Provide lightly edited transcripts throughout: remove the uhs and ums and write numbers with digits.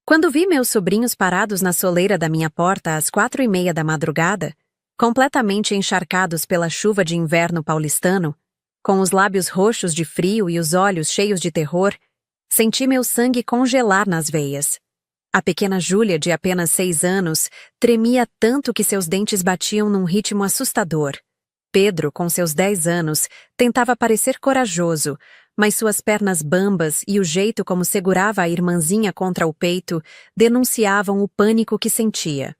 Quando vi meus sobrinhos parados na soleira da minha porta às 4:30 da madrugada, completamente encharcados pela chuva de inverno paulistano, com os lábios roxos de frio e os olhos cheios de terror, senti meu sangue congelar nas veias. A pequena Júlia, de apenas 6 anos, tremia tanto que seus dentes batiam num ritmo assustador. Pedro, com seus 10 anos, tentava parecer corajoso, mas suas pernas bambas e o jeito como segurava a irmãzinha contra o peito denunciavam o pânico que sentia.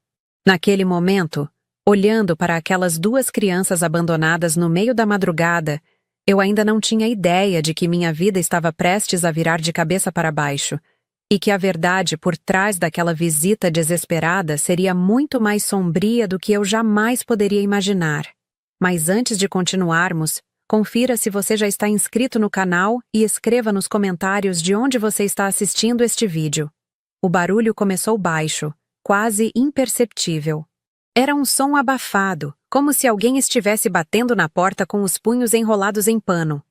Naquele momento, olhando para aquelas 2 crianças abandonadas no meio da madrugada, eu ainda não tinha ideia de que minha vida estava prestes a virar de cabeça para baixo, e que a verdade por trás daquela visita desesperada seria muito mais sombria do que eu jamais poderia imaginar. Mas antes de continuarmos, confira se você já está inscrito no canal e escreva nos comentários de onde você está assistindo este vídeo. O barulho começou baixo, quase imperceptível. Era um som abafado, como se alguém estivesse batendo na porta com os punhos enrolados em pano.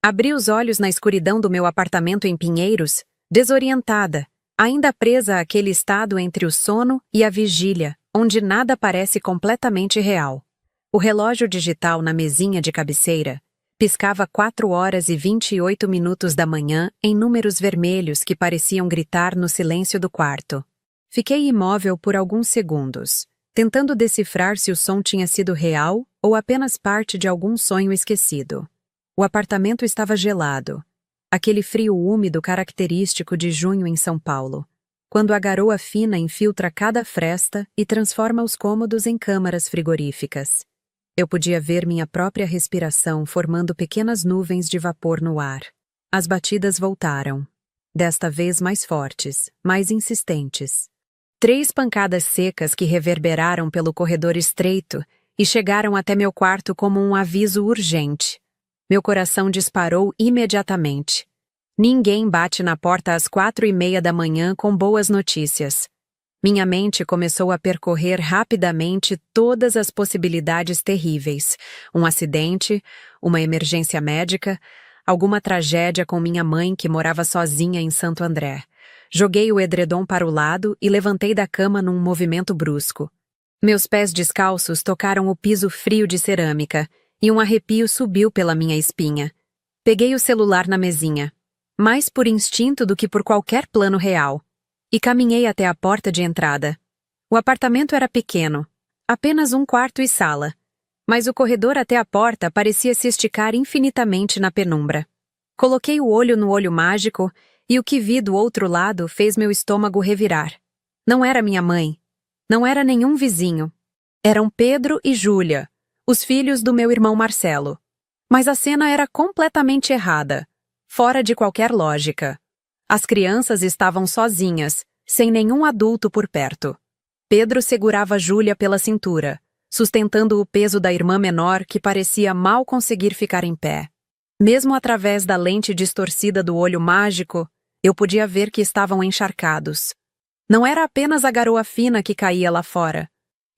Abri os olhos na escuridão do meu apartamento em Pinheiros, desorientada, ainda presa àquele estado entre o sono e a vigília, onde nada parece completamente real. O relógio digital na mesinha de cabeceira piscava 4h28 da manhã em números vermelhos que pareciam gritar no silêncio do quarto. Fiquei imóvel por alguns segundos, tentando decifrar se o som tinha sido real ou apenas parte de algum sonho esquecido. O apartamento estava gelado, aquele frio úmido característico de junho em São Paulo, quando a garoa fina infiltra cada fresta e transforma os cômodos em câmaras frigoríficas. Eu podia ver minha própria respiração formando pequenas nuvens de vapor no ar. As batidas voltaram, desta vez mais fortes, mais insistentes. 3 pancadas secas que reverberaram pelo corredor estreito e chegaram até meu quarto como um aviso urgente. Meu coração disparou imediatamente. Ninguém bate na porta às 4:30 da manhã com boas notícias. Minha mente começou a percorrer rapidamente todas as possibilidades terríveis. Um acidente, uma emergência médica, alguma tragédia com minha mãe que morava sozinha em Santo André. Joguei o edredom para o lado e levantei da cama num movimento brusco. Meus pés descalços tocaram o piso frio de cerâmica e um arrepio subiu pela minha espinha. Peguei o celular na mesinha, mais por instinto do que por qualquer plano real, e caminhei até a porta de entrada. O apartamento era pequeno, apenas um quarto e sala, mas o corredor até a porta parecia se esticar infinitamente na penumbra. Coloquei o olho no olho mágico e o que vi do outro lado fez meu estômago revirar. Não era minha mãe. Não era nenhum vizinho. Eram Pedro e Júlia, os filhos do meu irmão Marcelo. Mas a cena era completamente errada, fora de qualquer lógica. As crianças estavam sozinhas, sem nenhum adulto por perto. Pedro segurava Júlia pela cintura, sustentando o peso da irmã menor que parecia mal conseguir ficar em pé. Mesmo através da lente distorcida do olho mágico, eu podia ver que estavam encharcados. Não era apenas a garoa fina que caía lá fora.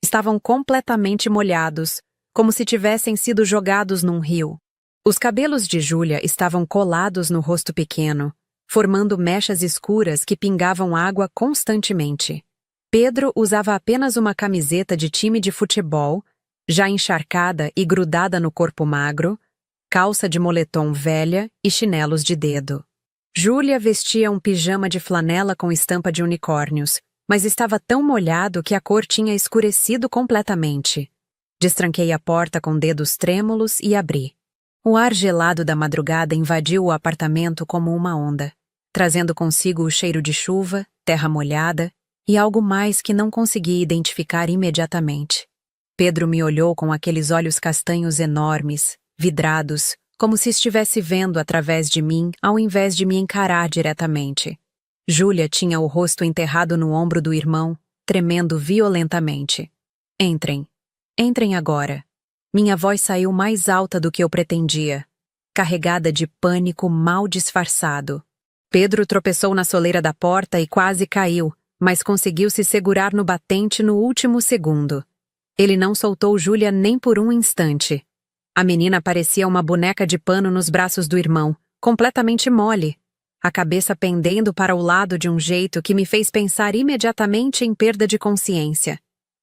Estavam completamente molhados, como se tivessem sido jogados num rio. Os cabelos de Júlia estavam colados no rosto pequeno, formando mechas escuras que pingavam água constantemente. Pedro usava apenas uma camiseta de time de futebol, já encharcada e grudada no corpo magro, calça de moletom velha e chinelos de dedo. Júlia vestia um pijama de flanela com estampa de unicórnios, mas estava tão molhado que a cor tinha escurecido completamente. Destranquei a porta com dedos trêmulos e abri. O ar gelado da madrugada invadiu o apartamento como uma onda, trazendo consigo o cheiro de chuva, terra molhada e algo mais que não consegui identificar imediatamente. Pedro me olhou com aqueles olhos castanhos enormes, vidrados, como se estivesse vendo através de mim ao invés de me encarar diretamente. Júlia tinha o rosto enterrado no ombro do irmão, tremendo violentamente. Entrem. Entrem agora. Minha voz saiu mais alta do que eu pretendia, carregada de pânico mal disfarçado. Pedro tropeçou na soleira da porta e quase caiu, mas conseguiu se segurar no batente no último segundo. Ele não soltou Júlia nem por um instante. A menina parecia uma boneca de pano nos braços do irmão, completamente mole. a cabeça pendendo para o lado de um jeito que me fez pensar imediatamente em perda de consciência.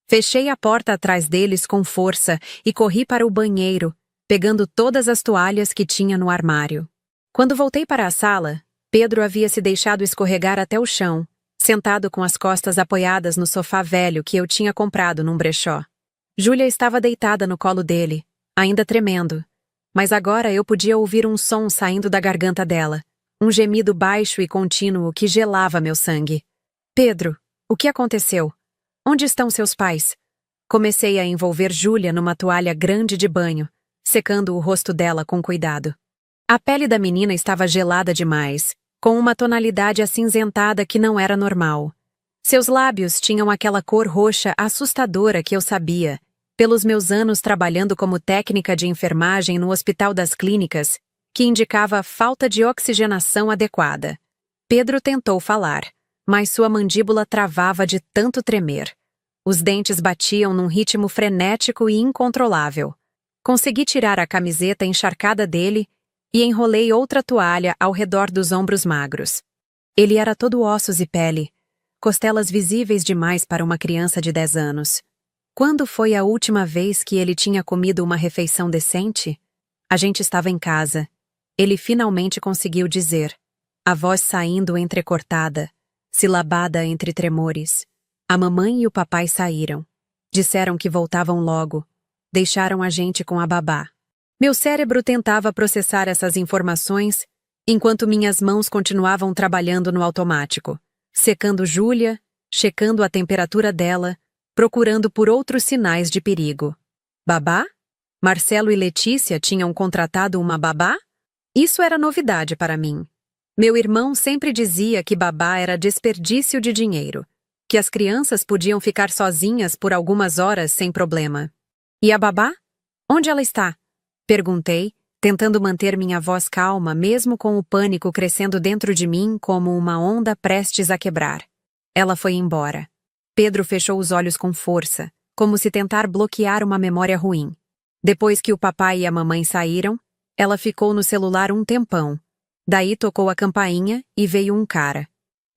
Fechei a porta atrás deles com força e corri para o banheiro, pegando todas as toalhas que tinha no armário. Quando voltei para a sala, Pedro havia se deixado escorregar até o chão, sentado com as costas apoiadas no sofá velho que eu tinha comprado num brechó. Júlia estava deitada no colo dele, ainda tremendo. Mas agora eu podia ouvir um som saindo da garganta dela, um gemido baixo e contínuo que gelava meu sangue. Pedro, o que aconteceu? Onde estão seus pais? Comecei a envolver Júlia numa toalha grande de banho, secando o rosto dela com cuidado. A pele da menina estava gelada demais, com uma tonalidade acinzentada que não era normal. Seus lábios tinham aquela cor roxa assustadora que eu sabia, pelos meus anos trabalhando como técnica de enfermagem no Hospital das Clínicas, que indicava falta de oxigenação adequada. Pedro tentou falar, mas sua mandíbula travava de tanto tremer. Os dentes batiam num ritmo frenético e incontrolável. Consegui tirar a camiseta encharcada dele e enrolei outra toalha ao redor dos ombros magros. Ele era todo ossos e pele, costelas visíveis demais para uma criança de 10 anos. Quando foi a última vez que ele tinha comido uma refeição decente? A gente estava em casa. Ele finalmente conseguiu dizer, a voz saindo entrecortada, silabada entre tremores. A mamãe e o papai saíram. Disseram que voltavam logo. Deixaram a gente com a babá. Meu cérebro tentava processar essas informações, enquanto minhas mãos continuavam trabalhando no automático, secando Júlia, checando a temperatura dela, procurando por outros sinais de perigo. Babá? Marcelo e Letícia tinham contratado uma babá? Isso era novidade para mim. Meu irmão sempre dizia que babá era desperdício de dinheiro, que as crianças podiam ficar sozinhas por algumas horas sem problema. E a babá? Onde ela está? Perguntei, tentando manter minha voz calma, mesmo com o pânico crescendo dentro de mim como uma onda prestes a quebrar. Ela foi embora. Pedro fechou os olhos com força, como se tentar bloquear uma memória ruim. Depois que o papai e a mamãe saíram, ela ficou no celular um tempão. Daí tocou a campainha e veio um cara.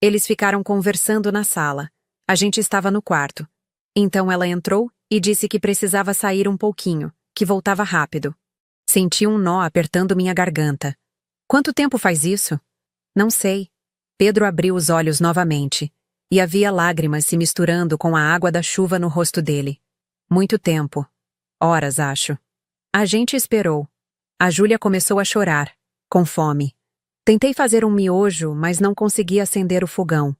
Eles ficaram conversando na sala. A gente estava no quarto. Então ela entrou e disse que precisava sair um pouquinho, que voltava rápido. Senti um nó apertando minha garganta. Quanto tempo faz isso? Não sei. Pedro abriu os olhos novamente, e havia lágrimas se misturando com a água da chuva no rosto dele. Muito tempo. Horas, acho. A gente esperou. A Júlia começou a chorar, com fome. Tentei fazer um miojo, mas não consegui acender o fogão.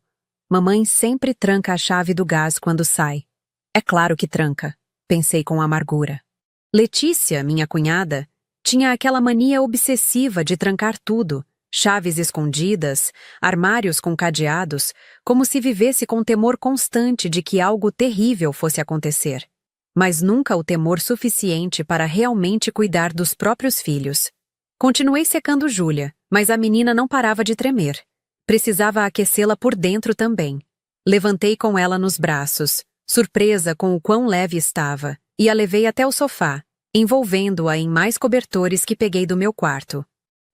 Mamãe sempre tranca a chave do gás quando sai. É claro que tranca, pensei com amargura. Letícia, minha cunhada, tinha aquela mania obsessiva de trancar tudo, chaves escondidas, armários com cadeados, como se vivesse com temor constante de que algo terrível fosse acontecer. Mas nunca o temor suficiente para realmente cuidar dos próprios filhos. Continuei secando Júlia, mas a menina não parava de tremer. Precisava aquecê-la por dentro também. Levantei com ela nos braços, surpresa com o quão leve estava, e a levei até o sofá, envolvendo-a em mais cobertores que peguei do meu quarto.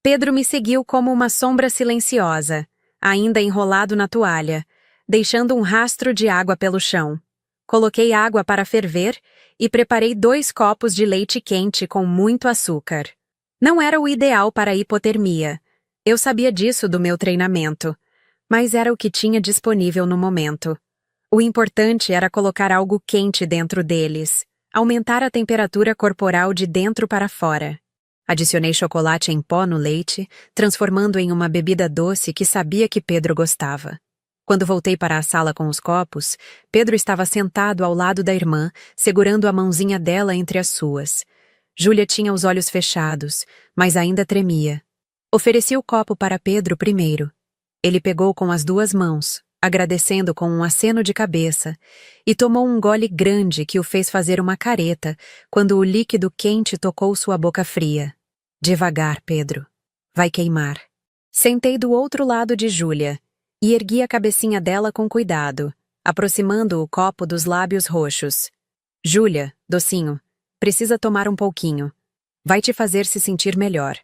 Pedro me seguiu como uma sombra silenciosa, ainda enrolado na toalha, deixando um rastro de água pelo chão. Coloquei água para ferver e preparei 2 copos de leite quente com muito açúcar. Não era o ideal para a hipotermia. Eu sabia disso do meu treinamento, mas era o que tinha disponível no momento. O importante era colocar algo quente dentro deles, aumentar a temperatura corporal de dentro para fora. Adicionei chocolate em pó no leite, transformando em uma bebida doce que sabia que Pedro gostava. Quando voltei para a sala com os copos, Pedro estava sentado ao lado da irmã, segurando a mãozinha dela entre as suas. Júlia tinha os olhos fechados, mas ainda tremia. Ofereci o copo para Pedro primeiro. Ele pegou com as 2 mãos, agradecendo com um aceno de cabeça, e tomou um gole grande que o fez fazer uma careta quando o líquido quente tocou sua boca fria. Devagar, Pedro. Vai queimar. Sentei do outro lado de Júlia e ergui a cabecinha dela com cuidado, aproximando o copo dos lábios roxos. Júlia, docinho, precisa tomar um pouquinho. Vai te fazer se sentir melhor.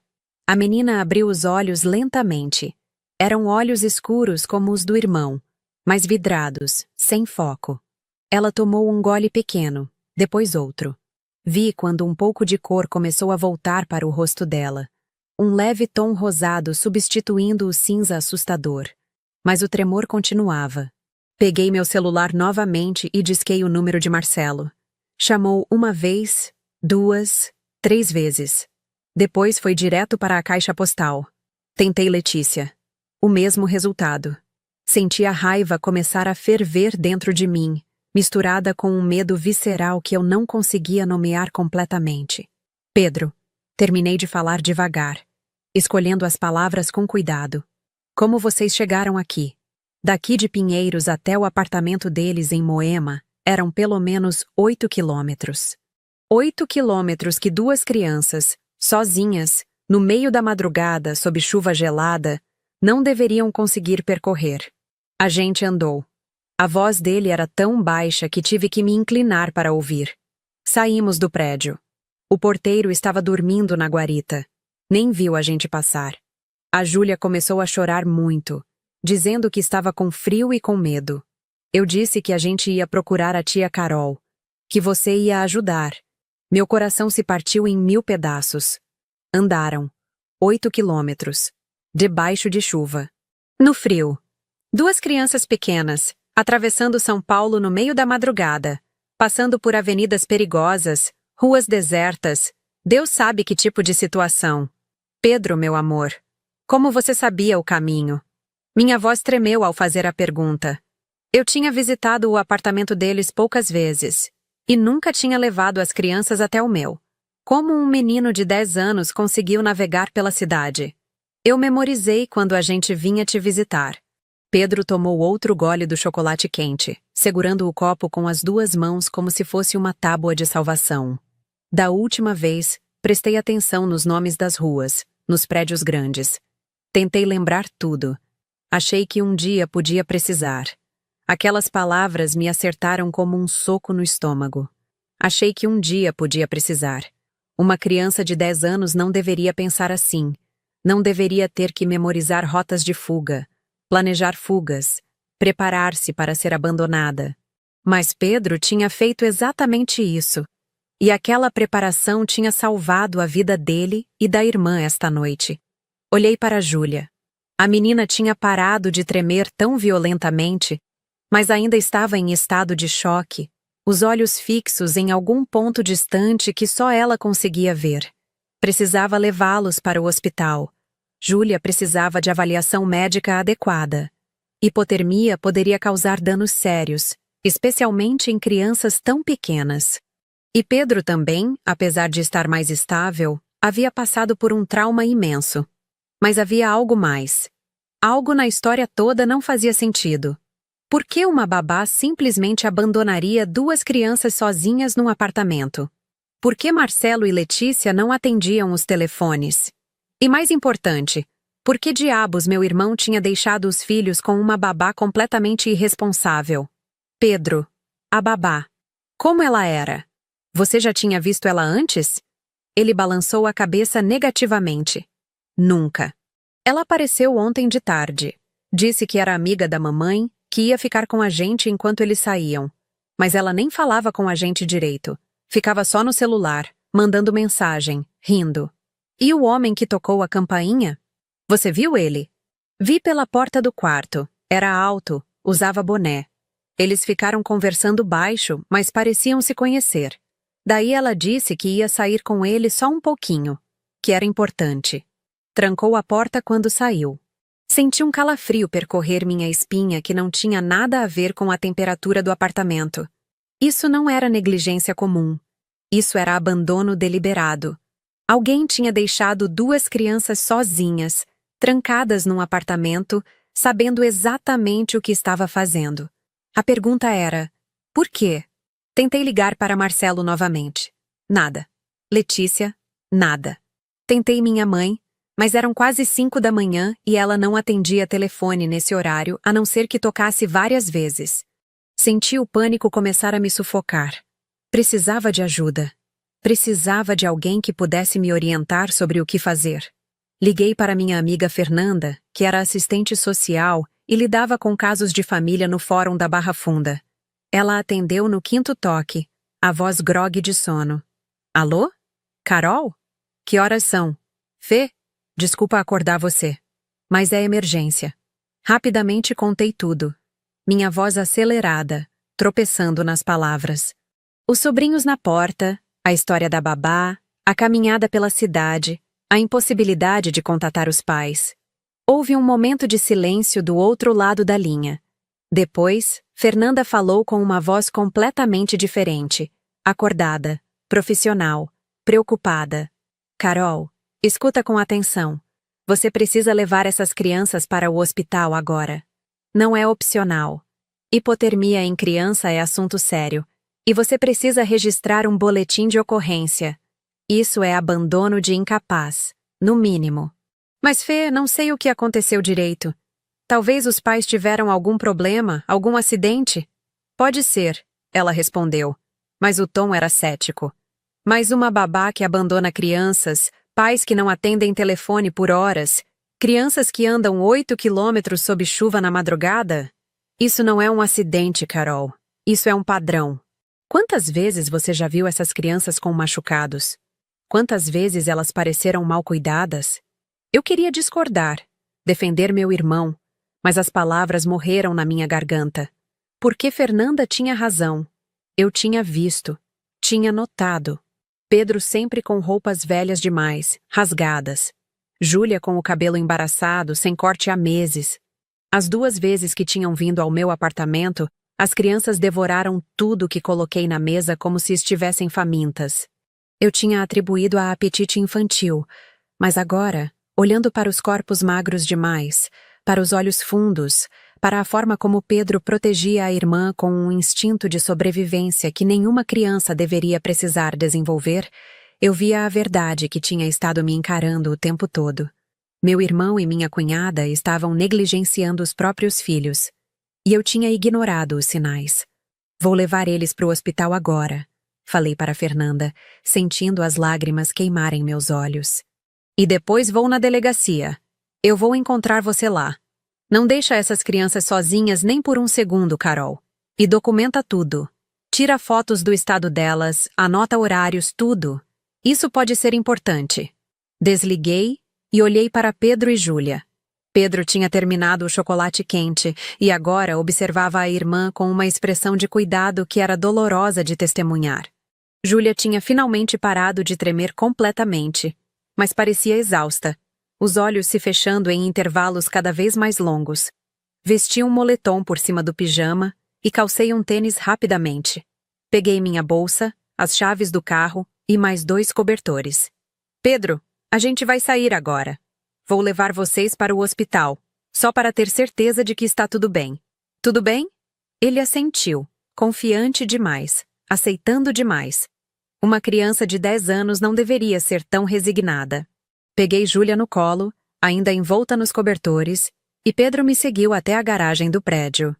A menina abriu os olhos lentamente. Eram olhos escuros como os do irmão, mas vidrados, sem foco. Ela tomou um gole pequeno, depois outro. Vi quando um pouco de cor começou a voltar para o rosto dela. Um leve tom rosado substituindo o cinza assustador. Mas o tremor continuava. Peguei meu celular novamente e disquei o número de Marcelo. Chamou uma vez, 2, 3 vezes. Depois foi direto para a caixa postal. Tentei Letícia. O mesmo resultado. Senti a raiva começar a ferver dentro de mim, misturada com um medo visceral que eu não conseguia nomear completamente. Pedro. Terminei de falar devagar, escolhendo as palavras com cuidado. Como vocês chegaram aqui? Daqui de Pinheiros até o apartamento deles em Moema, eram pelo menos 8 quilômetros. 8 quilômetros que 2 crianças, sozinhas, no meio da madrugada, sob chuva gelada, não deveriam conseguir percorrer. A gente andou. A voz dele era tão baixa que tive que me inclinar para ouvir. Saímos do prédio. O porteiro estava dormindo na guarita. Nem viu a gente passar. A Júlia começou a chorar muito, dizendo que estava com frio e com medo. Eu disse que a gente ia procurar a tia Carol, que você ia ajudar. Meu coração se partiu em 1000 pedaços. Andaram. 8 quilômetros. Debaixo de chuva. No frio. 2 crianças pequenas, atravessando São Paulo no meio da madrugada, passando por avenidas perigosas, ruas desertas, Deus sabe que tipo de situação. Pedro, meu amor, como você sabia o caminho? Minha voz tremeu ao fazer a pergunta. Eu tinha visitado o apartamento deles poucas vezes, e nunca tinha levado as crianças até o meu. Como um menino de 10 anos conseguiu navegar pela cidade? Eu memorizei quando a gente vinha te visitar. Pedro tomou outro gole do chocolate quente, segurando o copo com as 2 mãos como se fosse uma tábua de salvação. Da última vez, prestei atenção nos nomes das ruas, nos prédios grandes. Tentei lembrar tudo. Achei que um dia podia precisar. Aquelas palavras me acertaram como um soco no estômago. Achei que um dia podia precisar. Uma criança de 10 anos não deveria pensar assim. Não deveria ter que memorizar rotas de fuga, planejar fugas, preparar-se para ser abandonada. Mas Pedro tinha feito exatamente isso. E aquela preparação tinha salvado a vida dele e da irmã esta noite. Olhei para Júlia. A menina tinha parado de tremer tão violentamente, mas ainda estava em estado de choque, os olhos fixos em algum ponto distante que só ela conseguia ver. Precisava levá-los para o hospital. Júlia precisava de avaliação médica adequada. Hipotermia poderia causar danos sérios, especialmente em crianças tão pequenas. E Pedro também, apesar de estar mais estável, havia passado por um trauma imenso. Mas havia algo mais. Algo na história toda não fazia sentido. Por que uma babá simplesmente abandonaria 2 crianças sozinhas num apartamento? Por que Marcelo e Letícia não atendiam os telefones? E mais importante, por que diabos meu irmão tinha deixado os filhos com uma babá completamente irresponsável? Pedro, a babá. Como ela era? Você já tinha visto ela antes? Ele balançou a cabeça negativamente. Nunca. Ela apareceu ontem de tarde. Disse que era amiga da mamãe, que ia ficar com a gente enquanto eles saíam. Mas ela nem falava com a gente direito. Ficava só no celular, mandando mensagem, rindo. E o homem que tocou a campainha? Você viu ele? Vi pela porta do quarto. Era alto, usava boné. Eles ficaram conversando baixo, mas pareciam se conhecer. Daí ela disse que ia sair com ele só um pouquinho, que era importante. Trancou a porta quando saiu. Senti um calafrio percorrer minha espinha que não tinha nada a ver com a temperatura do apartamento. Isso não era negligência comum. Isso era abandono deliberado. Alguém tinha deixado 2 crianças sozinhas, trancadas num apartamento, sabendo exatamente o que estava fazendo. A pergunta era, por quê? Tentei ligar para Marcelo novamente. Nada. Letícia, nada. Tentei minha mãe, mas eram quase 5 da manhã e ela não atendia telefone nesse horário, a não ser que tocasse várias vezes. Senti o pânico começar a me sufocar. Precisava de ajuda. Precisava de alguém que pudesse me orientar sobre o que fazer. Liguei para minha amiga Fernanda, que era assistente social e lidava com casos de família no Fórum da Barra Funda. Ela atendeu no quinto toque, a voz grogue de sono. Alô? Carol? Que horas são? Fê? Desculpa acordar você. Mas é emergência. Rapidamente contei tudo. Minha voz acelerada, tropeçando nas palavras. Os sobrinhos na porta, a história da babá, a caminhada pela cidade, a impossibilidade de contatar os pais. Houve um momento de silêncio do outro lado da linha. Depois, Fernanda falou com uma voz completamente diferente, acordada, profissional, preocupada. Carol, escuta com atenção. Você precisa levar essas crianças para o hospital agora. Não é opcional. Hipotermia em criança é assunto sério, e você precisa registrar um boletim de ocorrência. Isso é abandono de incapaz, no mínimo. Mas Fê, não sei o que aconteceu direito. Talvez os pais tiveram algum problema, algum acidente? Pode ser, ela respondeu, mas o tom era cético. Mas uma babá que abandona crianças, pais que não atendem telefone por horas, crianças que andam 8 quilômetros sob chuva na madrugada? Isso não é um acidente, Carol. Isso é um padrão. Quantas vezes você já viu essas crianças com machucados? Quantas vezes elas pareceram mal cuidadas? Eu queria discordar, defender meu irmão, mas as palavras morreram na minha garganta. Porque Fernanda tinha razão. Eu tinha visto, tinha notado. Pedro sempre com roupas velhas demais, rasgadas. Júlia com o cabelo embaraçado, sem corte há meses. As 2 vezes que tinham vindo ao meu apartamento, as crianças devoraram tudo que coloquei na mesa como se estivessem famintas. Eu tinha atribuído a apetite infantil, mas agora, olhando para os corpos magros demais, para os olhos fundos, para a forma como Pedro protegia a irmã com um instinto de sobrevivência que nenhuma criança deveria precisar desenvolver, eu via a verdade que tinha estado me encarando o tempo todo. Meu irmão e minha cunhada estavam negligenciando os próprios filhos, e eu tinha ignorado os sinais. Vou levar eles para o hospital agora, falei para Fernanda, sentindo as lágrimas queimarem meus olhos. E depois vou na delegacia. Eu vou encontrar você lá. Não deixa essas crianças sozinhas nem por um segundo, Carol. E documenta tudo. Tira fotos do estado delas, anota horários, tudo. Isso pode ser importante. Desliguei e olhei para Pedro e Júlia. Pedro tinha terminado o chocolate quente e agora observava a irmã com uma expressão de cuidado que era dolorosa de testemunhar. Júlia tinha finalmente parado de tremer completamente, mas parecia exausta, os olhos se fechando em intervalos cada vez mais longos. Vesti um moletom por cima do pijama e calcei um tênis rapidamente. Peguei minha bolsa, as chaves do carro e mais 2 cobertores. Pedro, a gente vai sair agora. Vou levar vocês para o hospital, só para ter certeza de que está tudo bem. Tudo bem? Ele assentiu, confiante demais, aceitando demais. Uma criança de 10 anos não deveria ser tão resignada. Peguei Júlia no colo, ainda envolta nos cobertores, e Pedro me seguiu até a garagem do prédio.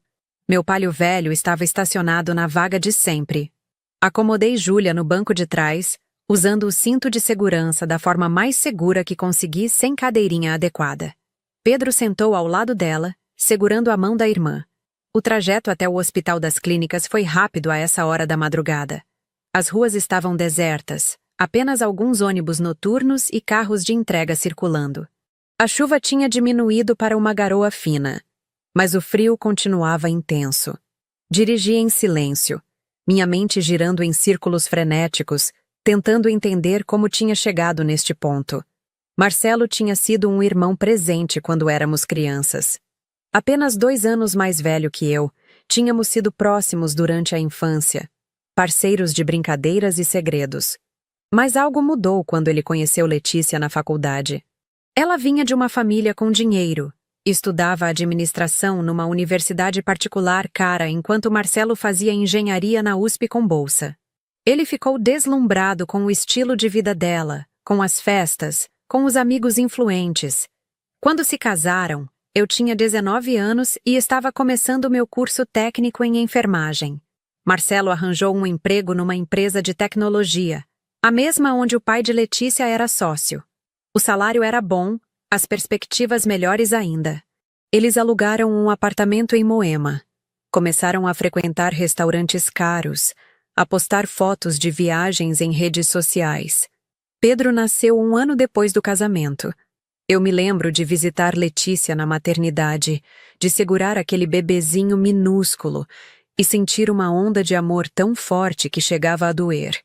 Meu Palio velho estava estacionado na vaga de sempre. Acomodei Júlia no banco de trás, usando o cinto de segurança da forma mais segura que consegui sem cadeirinha adequada. Pedro sentou ao lado dela, segurando a mão da irmã. O trajeto até o Hospital das Clínicas foi rápido a essa hora da madrugada. As ruas estavam desertas, apenas alguns ônibus noturnos e carros de entrega circulando. A chuva tinha diminuído para uma garoa fina, mas o frio continuava intenso. Dirigi em silêncio, minha mente girando em círculos frenéticos, tentando entender como tinha chegado neste ponto. Marcelo tinha sido um irmão presente quando éramos crianças. Apenas 2 anos mais velho que eu, tínhamos sido próximos durante a infância, parceiros de brincadeiras e segredos. Mas algo mudou quando ele conheceu Letícia na faculdade. Ela vinha de uma família com dinheiro, estudava administração numa universidade particular cara enquanto Marcelo fazia engenharia na USP com bolsa. Ele ficou deslumbrado com o estilo de vida dela, com as festas, com os amigos influentes. Quando se casaram, eu tinha 19 anos e estava começando meu curso técnico em enfermagem. Marcelo arranjou um emprego numa empresa de tecnologia, a mesma onde o pai de Letícia era sócio. O salário era bom, As perspectivas melhores ainda. Eles alugaram um apartamento em Moema. Começaram a frequentar restaurantes caros, a postar fotos de viagens em redes sociais. Pedro nasceu 1 ano depois do casamento. Eu me lembro de visitar Letícia na maternidade, de segurar aquele bebezinho minúsculo e sentir uma onda de amor tão forte que chegava a doer.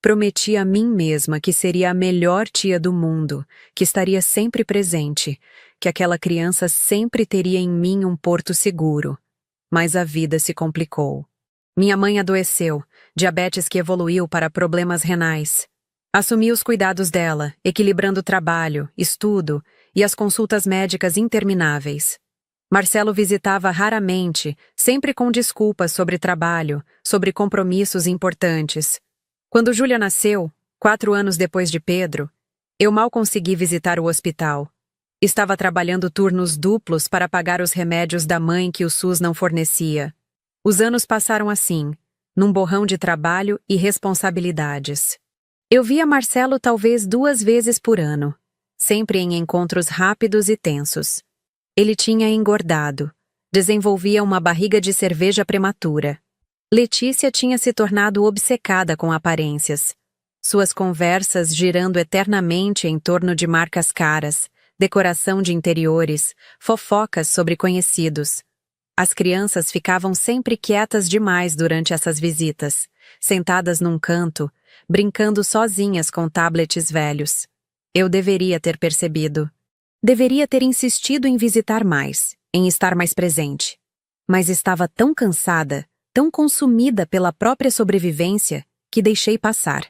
Prometi a mim mesma que seria a melhor tia do mundo, que estaria sempre presente, que aquela criança sempre teria em mim um porto seguro. Mas a vida se complicou. Minha mãe adoeceu, diabetes que evoluiu para problemas renais. Assumi os cuidados dela, equilibrando trabalho, estudo e as consultas médicas intermináveis. Marcelo visitava raramente, sempre com desculpas sobre trabalho, sobre compromissos importantes. Quando Júlia nasceu, 4 anos depois de Pedro, eu mal consegui visitar o hospital. Estava trabalhando turnos duplos para pagar os remédios da mãe que o SUS não fornecia. Os anos passaram assim, num borrão de trabalho e responsabilidades. Eu via Marcelo talvez 2 vezes por ano, sempre em encontros rápidos e tensos. Ele tinha engordado, desenvolvia uma barriga de cerveja prematura. Letícia tinha se tornado obcecada com aparências. Suas conversas girando eternamente em torno de marcas caras, decoração de interiores, fofocas sobre conhecidos. As crianças ficavam sempre quietas demais durante essas visitas, sentadas num canto, brincando sozinhas com tablets velhos. Eu deveria ter percebido. Deveria ter insistido em visitar mais, em estar mais presente. Mas estava tão cansada, tão consumida pela própria sobrevivência, que deixei passar.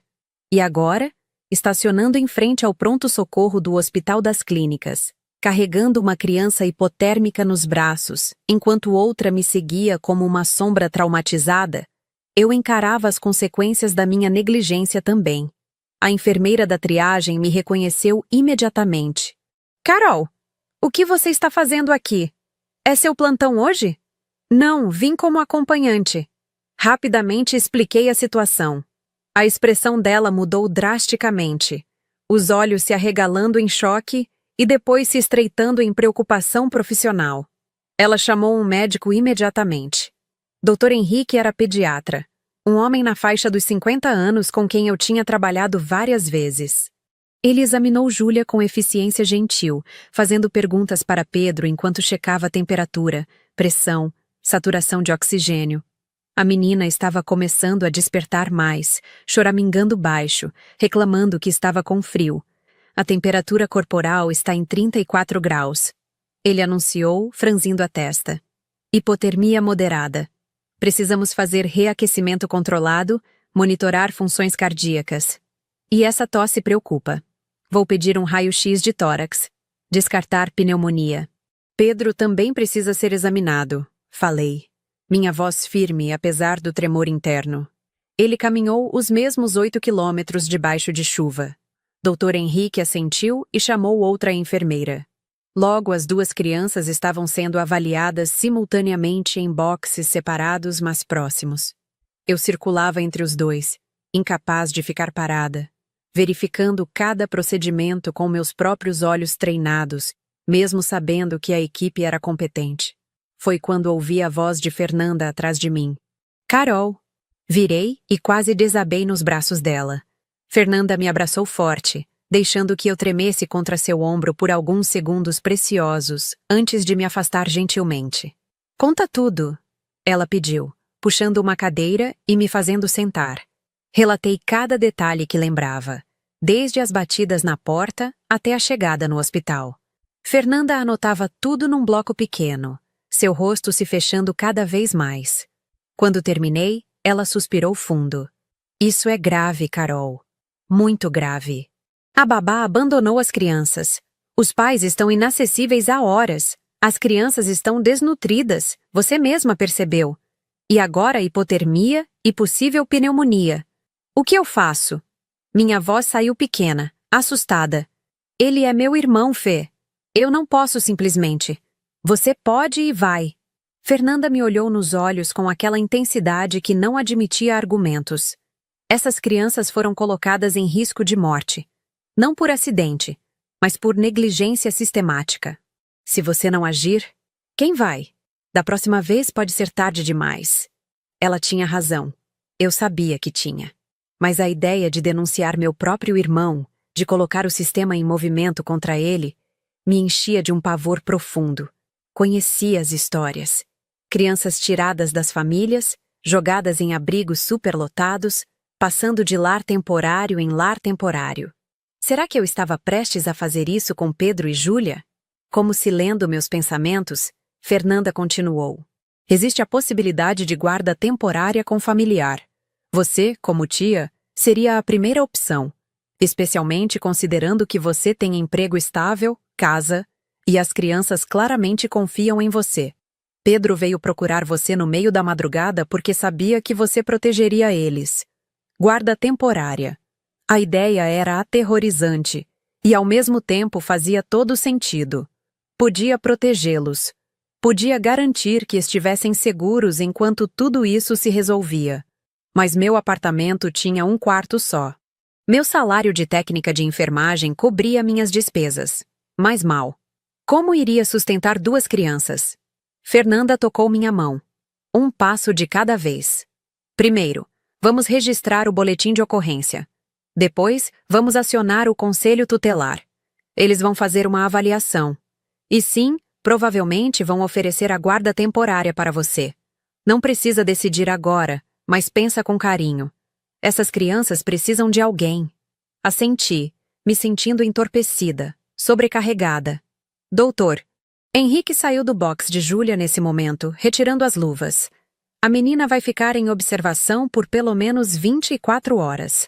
E agora, estacionando em frente ao pronto-socorro do Hospital das Clínicas, carregando uma criança hipotérmica nos braços, enquanto outra me seguia como uma sombra traumatizada, eu encarava as consequências da minha negligência também. A enfermeira da triagem me reconheceu imediatamente. Carol, o que você está fazendo aqui? É seu plantão hoje? Não, vim como acompanhante. Rapidamente expliquei a situação. A expressão dela mudou drasticamente, os olhos se arregalando em choque e depois se estreitando em preocupação profissional. Ela chamou um médico imediatamente. Dr. Henrique era pediatra, um homem na faixa dos 50 anos com quem eu tinha trabalhado várias vezes. Ele examinou Júlia com eficiência gentil, fazendo perguntas para Pedro enquanto checava a temperatura, pressão, saturação de oxigênio. A menina estava começando a despertar mais, choramingando baixo, reclamando que estava com frio. A temperatura corporal está em 34 graus. Ele anunciou, franzindo a testa. Hipotermia moderada. Precisamos fazer reaquecimento controlado, monitorar funções cardíacas. E essa tosse preocupa. Vou pedir um raio-x de tórax. Descartar pneumonia. Pedro também precisa ser examinado, falei. Minha voz firme, apesar do tremor interno. Ele caminhou os mesmos 8 quilômetros debaixo de chuva. Dr. Henrique assentiu e chamou outra enfermeira. Logo, as 2 crianças estavam sendo avaliadas simultaneamente em boxes separados, mas próximos. Eu circulava entre os 2, incapaz de ficar parada, verificando cada procedimento com meus próprios olhos treinados, mesmo sabendo que a equipe era competente. Foi quando ouvi a voz de Fernanda atrás de mim. Carol! Virei e quase desabei nos braços dela. Fernanda me abraçou forte, deixando que eu tremesse contra seu ombro por alguns segundos preciosos, antes de me afastar gentilmente. Conta tudo, ela pediu, puxando uma cadeira e me fazendo sentar. Relatei cada detalhe que lembrava, desde as batidas na porta até a chegada no hospital. Fernanda anotava tudo num bloco pequeno, seu rosto se fechando cada vez mais. Quando terminei, ela suspirou fundo. Isso é grave, Carol. Muito grave. A babá abandonou as crianças. Os pais estão inacessíveis há horas. As crianças estão desnutridas, você mesma percebeu. E agora hipotermia e possível pneumonia. O que eu faço? Minha voz saiu pequena, assustada. Ele é meu irmão, Fê. Eu não posso simplesmente. Você pode e vai. Fernanda me olhou nos olhos com aquela intensidade que não admitia argumentos. Essas crianças foram colocadas em risco de morte. Não por acidente, mas por negligência sistemática. Se você não agir, quem vai? Da próxima vez pode ser tarde demais. Ela tinha razão. Eu sabia que tinha. Mas a ideia de denunciar meu próprio irmão, de colocar o sistema em movimento contra ele, me enchia de um pavor profundo. Conhecia as histórias. Crianças tiradas das famílias, jogadas em abrigos superlotados, passando de lar temporário em lar temporário. Será que eu estava prestes a fazer isso com Pedro e Júlia? Como se lendo meus pensamentos, Fernanda continuou. Existe a possibilidade de guarda temporária com familiar. Você, como tia, seria a primeira opção, especialmente considerando que você tem emprego estável, casa, e as crianças claramente confiam em você. Pedro veio procurar você no meio da madrugada porque sabia que você protegeria eles. Guarda temporária. A ideia era aterrorizante e, ao mesmo tempo, fazia todo sentido. Podia protegê-los. Podia garantir que estivessem seguros enquanto tudo isso se resolvia. Mas meu apartamento tinha um quarto só. Meu salário de técnica de enfermagem cobria minhas despesas. Mas mal. Como iria sustentar 2 crianças? Fernanda tocou minha mão. Um passo de cada vez. Primeiro, vamos registrar o boletim de ocorrência. Depois, vamos acionar o conselho tutelar. Eles vão fazer uma avaliação. E sim, provavelmente vão oferecer a guarda temporária para você. Não precisa decidir agora, mas pensa com carinho. Essas crianças precisam de alguém. Assenti, me sentindo entorpecida, sobrecarregada. Doutor, Henrique saiu do box de Júlia nesse momento, retirando as luvas. A menina vai ficar em observação por pelo menos 24 horas.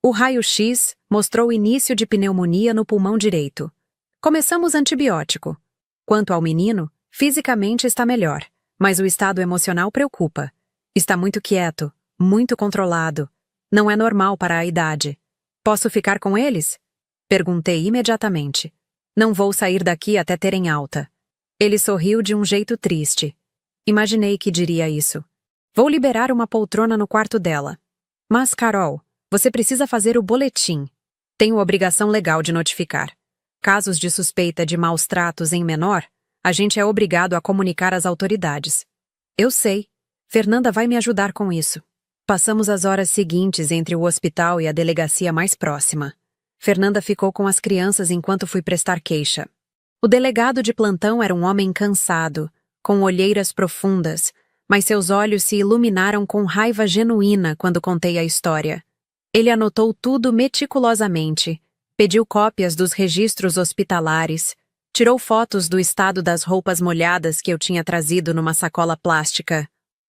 O raio-x mostrou o início de pneumonia no pulmão direito. Começamos antibiótico. Quanto ao menino, fisicamente está melhor, mas o estado emocional preocupa. Está muito quieto, muito controlado. Não é normal para a idade. Posso ficar com eles? Perguntei imediatamente. Não vou sair daqui até terem alta. Ele sorriu de um jeito triste. Imaginei que diria isso. Vou liberar uma poltrona no quarto dela. Mas, Carol, você precisa fazer o boletim. Tenho obrigação legal de notificar. Casos de suspeita de maus tratos em menor, a gente é obrigado a comunicar às autoridades. Eu sei. Fernanda vai me ajudar com isso. Passamos as horas seguintes entre o hospital e a delegacia mais próxima. Fernanda ficou com as crianças enquanto fui prestar queixa. O delegado de plantão era um homem cansado, com olheiras profundas, mas seus olhos se iluminaram com raiva genuína quando contei a história. Ele anotou tudo meticulosamente, pediu cópias dos registros hospitalares, tirou fotos do estado das roupas molhadas que eu tinha trazido numa sacola plástica.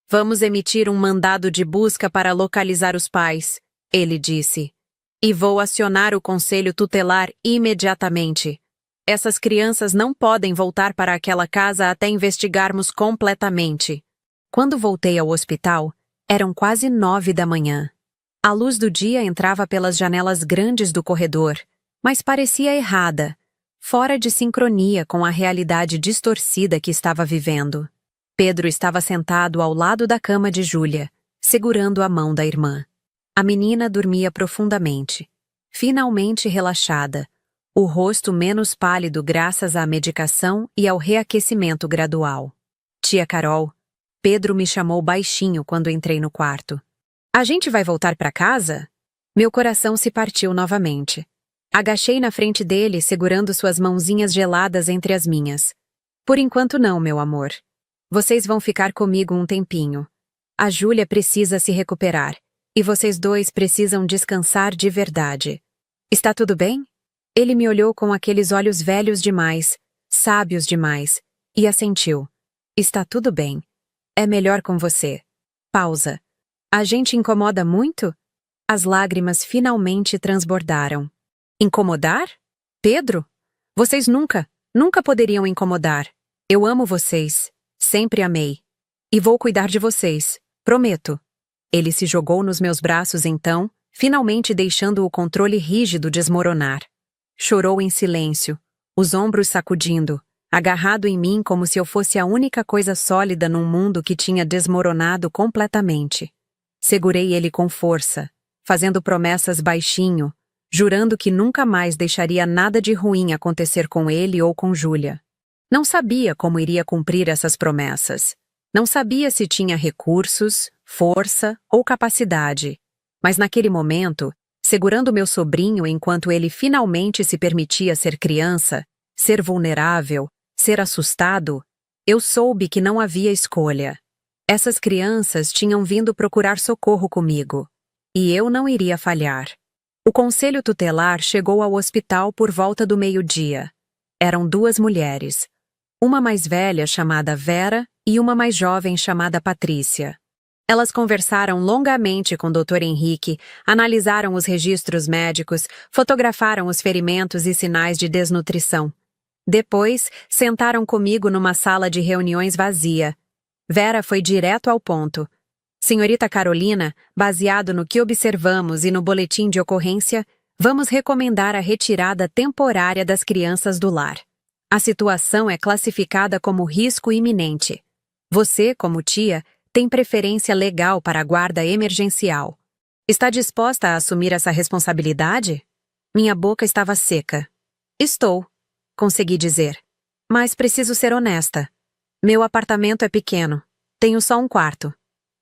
Vamos emitir um mandado de busca para localizar os pais, ele disse. E vou acionar o conselho tutelar imediatamente. Essas crianças não podem voltar para aquela casa até investigarmos completamente. Quando voltei ao hospital, eram quase 9 da manhã. A luz do dia entrava pelas janelas grandes do corredor, mas parecia errada, fora de sincronia com a realidade distorcida que estava vivendo. Pedro estava sentado ao lado da cama de Júlia, segurando a mão da irmã. A menina dormia profundamente, finalmente relaxada, o rosto menos pálido graças à medicação e ao reaquecimento gradual. Tia Carol, Pedro me chamou baixinho quando entrei no quarto. A gente vai voltar para casa? Meu coração se partiu novamente. Agachei na frente dele, segurando suas mãozinhas geladas entre as minhas. Por enquanto não, meu amor. Vocês vão ficar comigo um tempinho. A Júlia precisa se recuperar, e vocês 2 precisam descansar de verdade. Está tudo bem? Ele me olhou com aqueles olhos velhos demais, sábios demais, e assentiu. Está tudo bem. É melhor com você. Pausa. A gente incomoda muito? As lágrimas finalmente transbordaram. Incomodar? Pedro? Vocês nunca poderiam incomodar. Eu amo vocês. Sempre amei. E vou cuidar de vocês. Prometo. Ele se jogou nos meus braços então, finalmente deixando o controle rígido desmoronar. Chorou em silêncio, os ombros sacudindo, agarrado em mim como se eu fosse a única coisa sólida num mundo que tinha desmoronado completamente. Segurei ele com força, fazendo promessas baixinho, jurando que nunca mais deixaria nada de ruim acontecer com ele ou com Júlia. Não sabia como iria cumprir essas promessas. Não sabia se tinha recursos, força ou capacidade. Mas naquele momento, segurando meu sobrinho enquanto ele finalmente se permitia ser criança, ser vulnerável, ser assustado, eu soube que não havia escolha. Essas crianças tinham vindo procurar socorro comigo. E eu não iria falhar. O conselho tutelar chegou ao hospital por volta do meio-dia. Eram duas mulheres. Uma mais velha, chamada Vera, e uma mais jovem, chamada Patrícia. Elas conversaram longamente com o Dr. Henrique, analisaram os registros médicos, fotografaram os ferimentos e sinais de desnutrição. Depois, sentaram comigo numa sala de reuniões vazia. Vera foi direto ao ponto. Senhorita Carolina, baseado no que observamos e no boletim de ocorrência, vamos recomendar a retirada temporária das crianças do lar. A situação é classificada como risco iminente. Você, como tia, tem preferência legal para a guarda emergencial. Está disposta a assumir essa responsabilidade? Minha boca estava seca. Estou, consegui dizer. Mas preciso ser honesta. Meu apartamento é pequeno. Tenho só um quarto.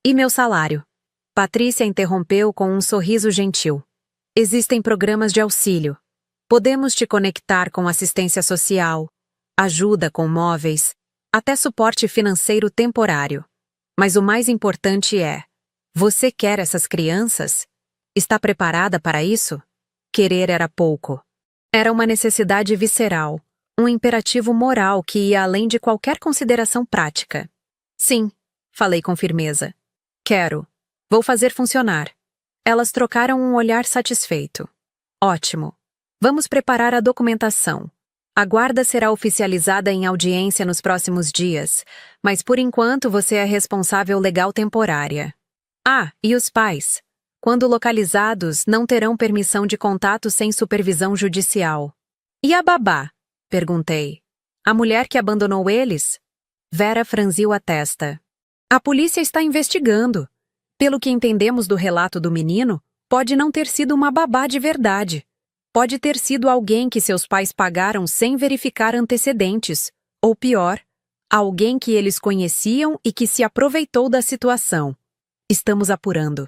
E meu salário? Patrícia interrompeu com um sorriso gentil. Existem programas de auxílio. Podemos te conectar com assistência social, ajuda com móveis, até suporte financeiro temporário. Mas o mais importante é: você quer essas crianças? Está preparada para isso? Querer era pouco. Era uma necessidade visceral, um imperativo moral que ia além de qualquer consideração prática. Sim, falei com firmeza. Quero. Vou fazer funcionar. Elas trocaram um olhar satisfeito. Ótimo. Vamos preparar a documentação. A guarda será oficializada em audiência nos próximos dias, mas por enquanto você é responsável legal temporária. Ah, e os pais? Quando localizados, não terão permissão de contato sem supervisão judicial. E a babá? Perguntei. A mulher que abandonou eles? Vera franziu a testa. A polícia está investigando. Pelo que entendemos do relato do menino, pode não ter sido uma babá de verdade. Pode ter sido alguém que seus pais pagaram sem verificar antecedentes. Ou pior, alguém que eles conheciam e que se aproveitou da situação. Estamos apurando.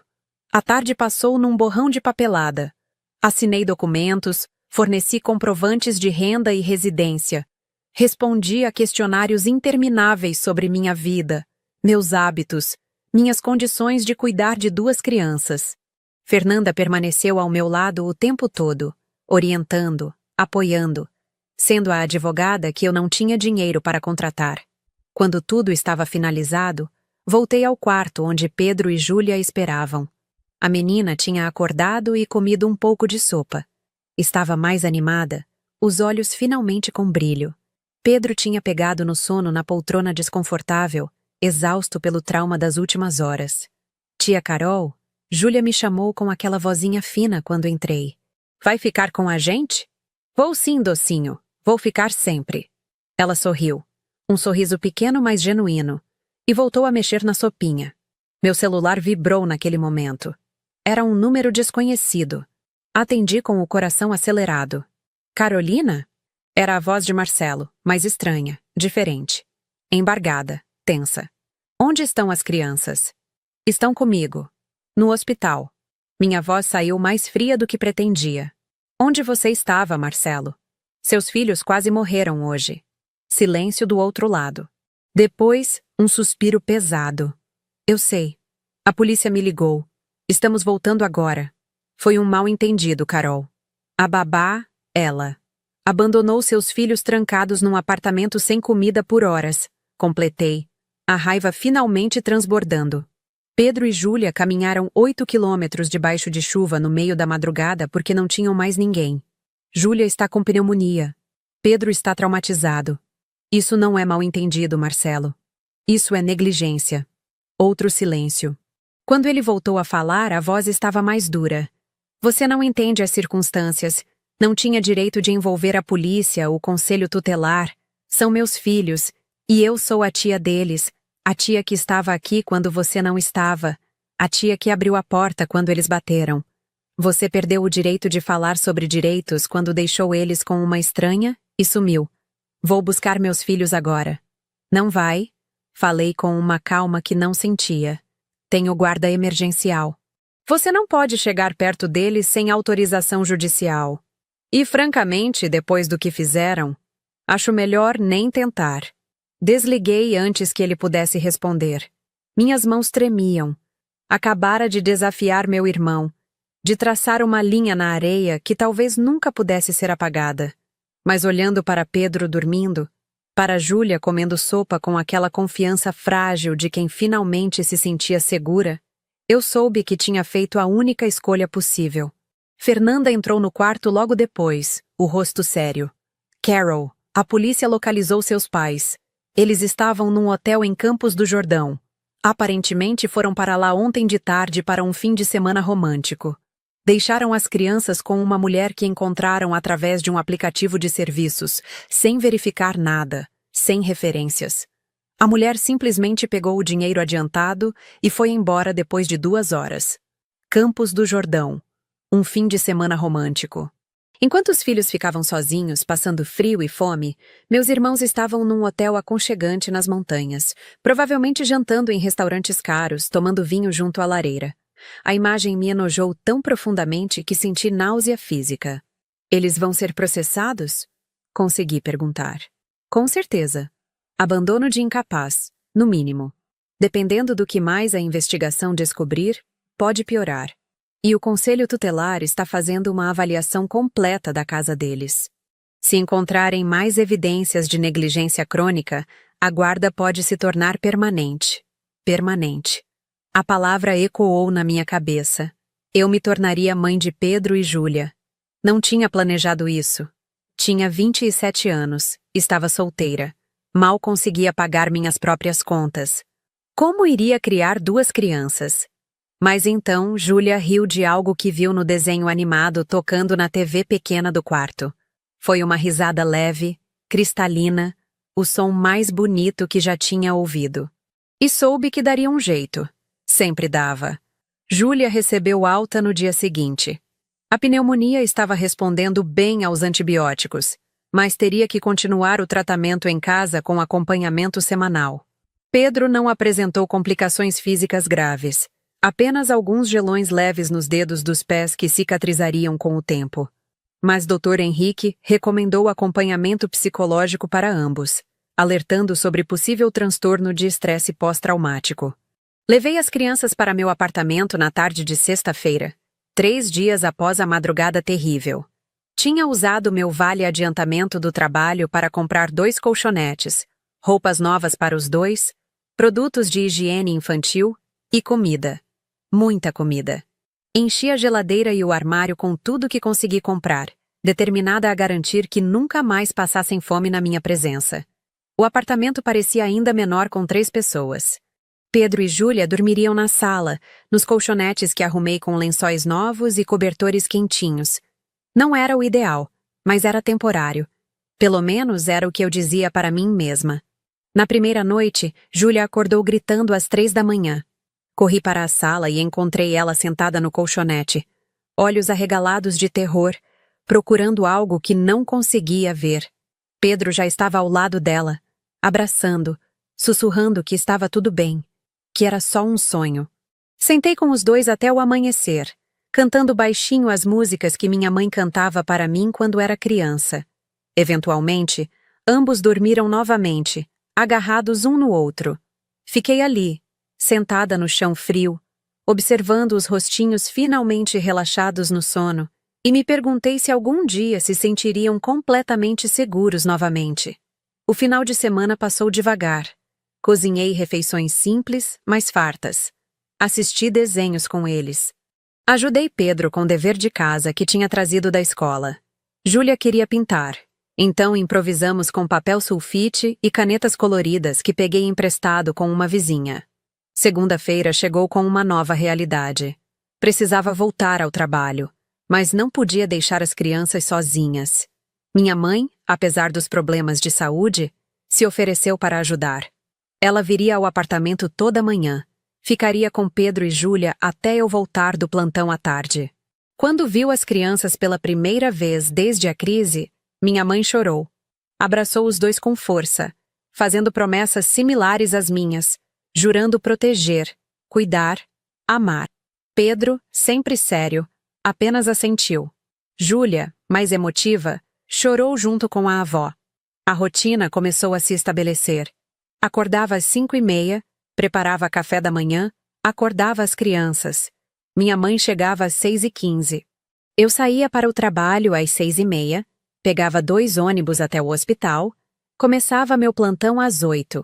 A tarde passou num borrão de papelada. Assinei documentos, forneci comprovantes de renda e residência. Respondi a questionários intermináveis sobre minha vida, meus hábitos, minhas condições de cuidar de duas crianças. Fernanda permaneceu ao meu lado o tempo todo, orientando, apoiando, sendo a advogada que eu não tinha dinheiro para contratar. Quando tudo estava finalizado, voltei ao quarto onde Pedro e Júlia esperavam. A menina tinha acordado e comido um pouco de sopa. Estava mais animada, os olhos finalmente com brilho. Pedro tinha pegado no sono na poltrona desconfortável, exausto pelo trauma das últimas horas. Tia Carol, Júlia me chamou com aquela vozinha fina quando entrei. Vai ficar com a gente? Vou sim, docinho. Vou ficar sempre. Ela sorriu. Um sorriso pequeno, mas genuíno. E voltou a mexer na sopinha. Meu celular vibrou naquele momento. Era um número desconhecido. Atendi com o coração acelerado. Carolina? Era a voz de Marcelo, mas estranha, diferente. Embargada, tensa. Onde estão as crianças? Estão comigo. No hospital. Minha voz saiu mais fria do que pretendia. Onde você estava, Marcelo? Seus filhos quase morreram hoje. Silêncio do outro lado. Depois, um suspiro pesado. Eu sei. A polícia me ligou. Estamos voltando agora. Foi um mal-entendido, Carol. A babá, ela. Abandonou seus filhos trancados num apartamento sem comida por horas. Completei. A raiva finalmente transbordando. Pedro e Júlia caminharam 8 quilômetros debaixo de chuva no meio da madrugada porque não tinham mais ninguém. Júlia está com pneumonia. Pedro está traumatizado. Isso não é mal-entendido, Marcelo. Isso é negligência. Outro silêncio. Quando ele voltou a falar, a voz estava mais dura. Você não entende as circunstâncias. Não tinha direito de envolver a polícia, o conselho tutelar. São meus filhos. E eu sou a tia deles. A tia que estava aqui quando você não estava. A tia que abriu a porta quando eles bateram. Você perdeu o direito de falar sobre direitos quando deixou eles com uma estranha e sumiu. Vou buscar meus filhos agora. Não vai? Falei com uma calma que não sentia. Tenho guarda emergencial. Você não pode chegar perto deles sem autorização judicial. E, francamente, depois do que fizeram, acho melhor nem tentar. Desliguei antes que ele pudesse responder. Minhas mãos tremiam. Acabara de desafiar meu irmão, de traçar uma linha na areia que talvez nunca pudesse ser apagada. Mas olhando para Pedro dormindo, para Júlia comendo sopa com aquela confiança frágil de quem finalmente se sentia segura, eu soube que tinha feito a única escolha possível. Fernanda entrou no quarto logo depois, o rosto sério. Carol, a polícia localizou seus pais. Eles estavam num hotel em Campos do Jordão. Aparentemente foram para lá ontem de tarde para um fim de semana romântico. Deixaram as crianças com uma mulher que encontraram através de um aplicativo de serviços, sem verificar nada, sem referências. A mulher simplesmente pegou o dinheiro adiantado e foi embora depois de 2 horas. Campos do Jordão. Um fim de semana romântico. Enquanto os filhos ficavam sozinhos, passando frio e fome, meus irmãos estavam num hotel aconchegante nas montanhas, provavelmente jantando em restaurantes caros, tomando vinho junto à lareira. A imagem me enojou tão profundamente que senti náusea física. Eles vão ser processados? Consegui perguntar. Com certeza. Abandono de incapaz, no mínimo. Dependendo do que mais a investigação descobrir, pode piorar. E o Conselho Tutelar está fazendo uma avaliação completa da casa deles. Se encontrarem mais evidências de negligência crônica, a guarda pode se tornar permanente. Permanente. A palavra ecoou na minha cabeça. Eu me tornaria mãe de Pedro e Júlia. Não tinha planejado isso. Tinha 27 anos, estava solteira. Mal conseguia pagar minhas próprias contas. Como iria criar 2 crianças? Mas então Júlia riu de algo que viu no desenho animado tocando na TV pequena do quarto. Foi uma risada leve, cristalina, o som mais bonito que já tinha ouvido. E soube que daria um jeito. Sempre dava. Júlia recebeu alta no dia seguinte. A pneumonia estava respondendo bem aos antibióticos, mas teria que continuar o tratamento em casa com acompanhamento semanal. Pedro não apresentou complicações físicas graves. Apenas alguns gelões leves nos dedos dos pés que cicatrizariam com o tempo. Mas Dr. Henrique recomendou acompanhamento psicológico para ambos, alertando sobre possível transtorno de estresse pós-traumático. Levei as crianças para meu apartamento na tarde de sexta-feira, 3 dias após a madrugada terrível. Tinha usado meu vale-adiantamento do trabalho para comprar 2 colchonetes, roupas novas para os 2, produtos de higiene infantil e comida. Muita comida. Enchi a geladeira e o armário com tudo que consegui comprar, determinada a garantir que nunca mais passassem fome na minha presença. O apartamento parecia ainda menor com 3 pessoas. Pedro e Júlia dormiriam na sala, nos colchonetes que arrumei com lençóis novos e cobertores quentinhos. Não era o ideal, mas era temporário. Pelo menos era o que eu dizia para mim mesma. Na primeira noite, Júlia acordou gritando às 3 da manhã. Corri para a sala e encontrei ela sentada no colchonete, olhos arregalados de terror, procurando algo que não conseguia ver. Pedro já estava ao lado dela, abraçando, sussurrando que estava tudo bem, que era só um sonho. Sentei com os 2 até o amanhecer, cantando baixinho as músicas que minha mãe cantava para mim quando era criança. Eventualmente, ambos dormiram novamente, agarrados um no outro. Fiquei ali, sentada no chão frio, observando os rostinhos finalmente relaxados no sono, e me perguntei se algum dia se sentiriam completamente seguros novamente. O final de semana passou devagar. Cozinhei refeições simples, mas fartas. Assisti desenhos com eles. Ajudei Pedro com o dever de casa que tinha trazido da escola. Júlia queria pintar, então improvisamos com papel sulfite e canetas coloridas que peguei emprestado com uma vizinha. Segunda-feira chegou com uma nova realidade. Precisava voltar ao trabalho, mas não podia deixar as crianças sozinhas. Minha mãe, apesar dos problemas de saúde, se ofereceu para ajudar. Ela viria ao apartamento toda manhã. Ficaria com Pedro e Júlia até eu voltar do plantão à tarde. Quando viu as crianças pela primeira vez desde a crise, minha mãe chorou. Abraçou os dois com força, fazendo promessas similares às minhas, jurando proteger, cuidar, amar. Pedro, sempre sério, apenas assentiu. Júlia, mais emotiva, chorou junto com a avó. A rotina começou a se estabelecer. Acordava às 5h30, preparava café da manhã, acordava as crianças. Minha mãe chegava às 6h15. Eu saía para o trabalho às 6h30, pegava 2 ônibus até o hospital, começava meu plantão às 8h.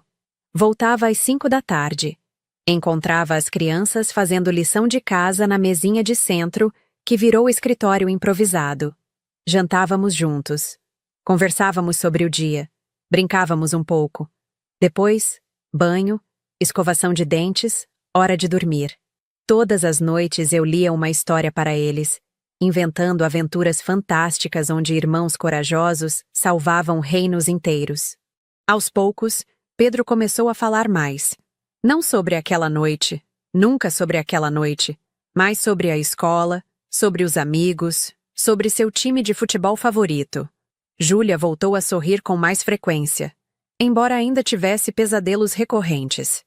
Voltava às 5 da tarde. Encontrava as crianças fazendo lição de casa na mesinha de centro, que virou escritório improvisado. Jantávamos juntos. Conversávamos sobre o dia. Brincávamos um pouco. Depois, banho, escovação de dentes, hora de dormir. Todas as noites eu lia uma história para eles, inventando aventuras fantásticas onde irmãos corajosos salvavam reinos inteiros. Aos poucos, Pedro começou a falar mais. Não sobre aquela noite, nunca sobre aquela noite, mas sobre a escola, sobre os amigos, sobre seu time de futebol favorito. Júlia voltou a sorrir com mais frequência, embora ainda tivesse pesadelos recorrentes.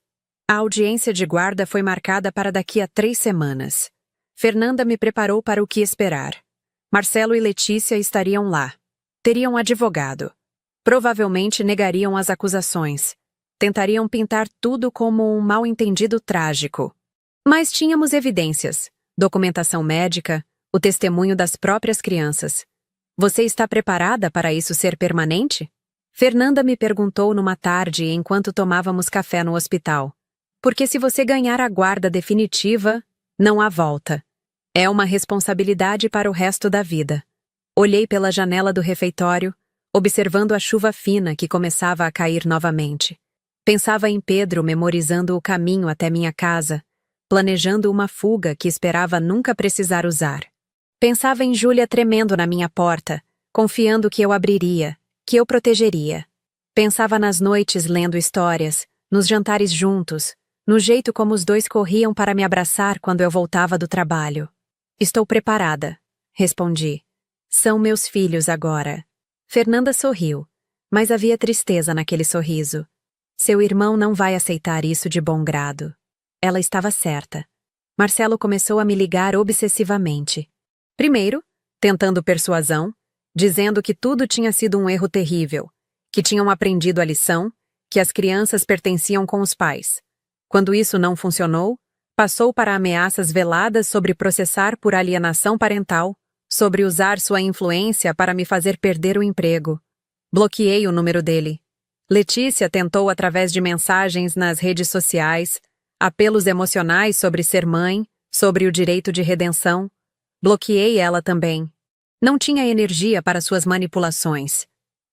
A audiência de guarda foi marcada para daqui a 3 semanas. Fernanda me preparou para o que esperar. Marcelo e Letícia estariam lá. Teriam advogado. Provavelmente negariam as acusações. Tentariam pintar tudo como um mal-entendido trágico. Mas tínhamos evidências, documentação médica, o testemunho das próprias crianças. Você está preparada para isso ser permanente? Fernanda me perguntou numa tarde enquanto tomávamos café no hospital. Porque se você ganhar a guarda definitiva, não há volta. É uma responsabilidade para o resto da vida. Olhei pela janela do refeitório, observando a chuva fina que começava a cair novamente. Pensava em Pedro memorizando o caminho até minha casa, planejando uma fuga que esperava nunca precisar usar. Pensava em Júlia tremendo na minha porta, confiando que eu abriria, que eu protegeria. Pensava nas noites lendo histórias, nos jantares juntos, no jeito como os dois corriam para me abraçar quando eu voltava do trabalho. Estou preparada, respondi. São meus filhos agora. Fernanda sorriu, mas havia tristeza naquele sorriso. Seu irmão não vai aceitar isso de bom grado. Ela estava certa. Marcelo começou a me ligar obsessivamente. Primeiro, tentando persuasão, dizendo que tudo tinha sido um erro terrível, que tinham aprendido a lição, que as crianças pertenciam com os pais. Quando isso não funcionou, passou para ameaças veladas sobre processar por alienação parental, sobre usar sua influência para me fazer perder o emprego. Bloqueei o número dele. Letícia tentou através de mensagens nas redes sociais, apelos emocionais sobre ser mãe, sobre o direito de redenção. Bloqueei ela também. Não tinha energia para suas manipulações.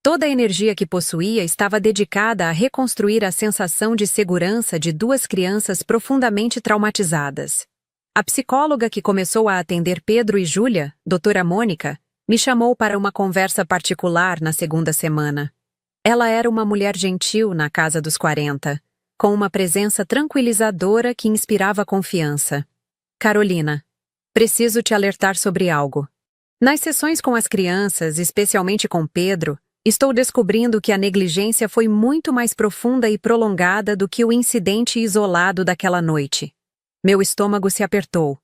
Toda a energia que possuía estava dedicada a reconstruir a sensação de segurança de 2 crianças profundamente traumatizadas. A psicóloga que começou a atender Pedro e Júlia, doutora Mônica, me chamou para uma conversa particular na segunda semana. Ela era uma mulher gentil na casa dos 40, com uma presença tranquilizadora que inspirava confiança. Carolina, preciso te alertar sobre algo. Nas sessões com as crianças, especialmente com Pedro, estou descobrindo que a negligência foi muito mais profunda e prolongada do que o incidente isolado daquela noite. Meu estômago se apertou.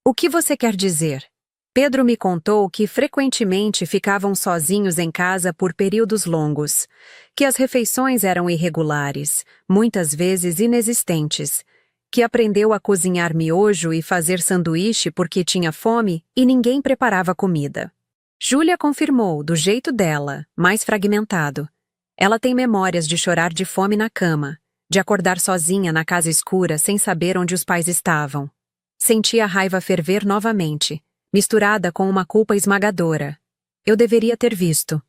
O que você quer dizer? Pedro me contou que frequentemente ficavam sozinhos em casa por períodos longos, que as refeições eram irregulares, muitas vezes inexistentes, que aprendeu a cozinhar miojo e fazer sanduíche porque tinha fome e ninguém preparava comida. Júlia confirmou, do jeito dela, mais fragmentado. Ela tem memórias de chorar de fome na cama, de acordar sozinha na casa escura sem saber onde os pais estavam. Sentia a raiva ferver novamente, misturada com uma culpa esmagadora. Eu deveria ter visto.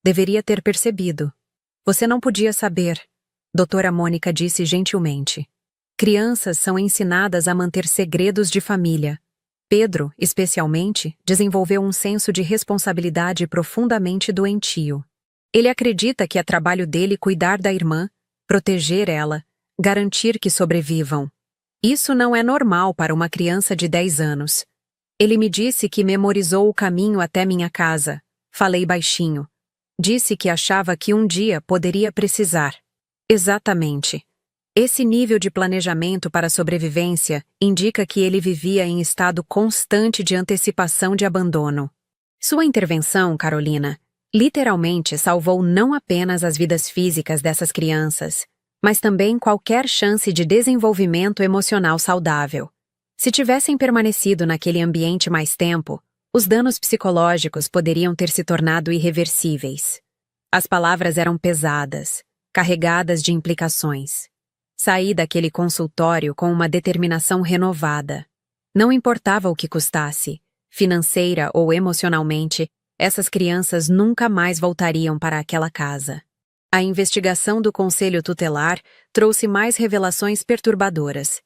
Deveria ter percebido. Você não podia saber, doutora Mônica disse gentilmente. Crianças são ensinadas a manter segredos de família. Pedro, especialmente, desenvolveu um senso de responsabilidade profundamente doentio. Ele acredita que é trabalho dele cuidar da irmã, proteger ela, garantir que sobrevivam. Isso não é normal para uma criança de 10 anos. Ele me disse que memorizou o caminho até minha casa. Falei baixinho. Disse que achava que um dia poderia precisar. Exatamente. Esse nível de planejamento para a sobrevivência indica que ele vivia em estado constante de antecipação de abandono. Sua intervenção, Carolina, literalmente salvou não apenas as vidas físicas dessas crianças, mas também qualquer chance de desenvolvimento emocional saudável. Se tivessem permanecido naquele ambiente mais tempo, os danos psicológicos poderiam ter se tornado irreversíveis. As palavras eram pesadas, carregadas de implicações. Saí daquele consultório com uma determinação renovada. Não importava o que custasse, financeira ou emocionalmente, essas crianças nunca mais voltariam para aquela casa. A investigação do Conselho Tutelar trouxe mais revelações perturbadoras.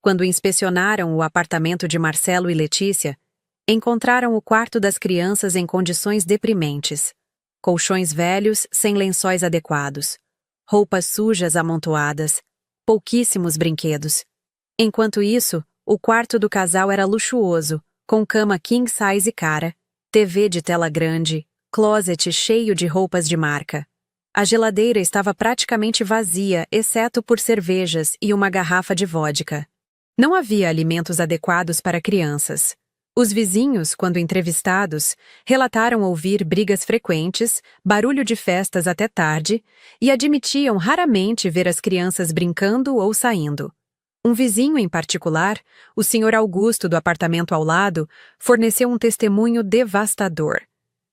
Quando inspecionaram o apartamento de Marcelo e Letícia, encontraram o quarto das crianças em condições deprimentes. Colchões velhos sem lençóis adequados, roupas sujas amontoadas, pouquíssimos brinquedos. Enquanto isso, o quarto do casal era luxuoso, com cama king size cara, TV de tela grande, closet cheio de roupas de marca. A geladeira estava praticamente vazia, exceto por cervejas e uma garrafa de vodka. Não havia alimentos adequados para crianças. Os vizinhos, quando entrevistados, relataram ouvir brigas frequentes, barulho de festas até tarde e admitiam raramente ver as crianças brincando ou saindo. Um vizinho em particular, o Sr. Augusto do apartamento ao lado, forneceu um testemunho devastador.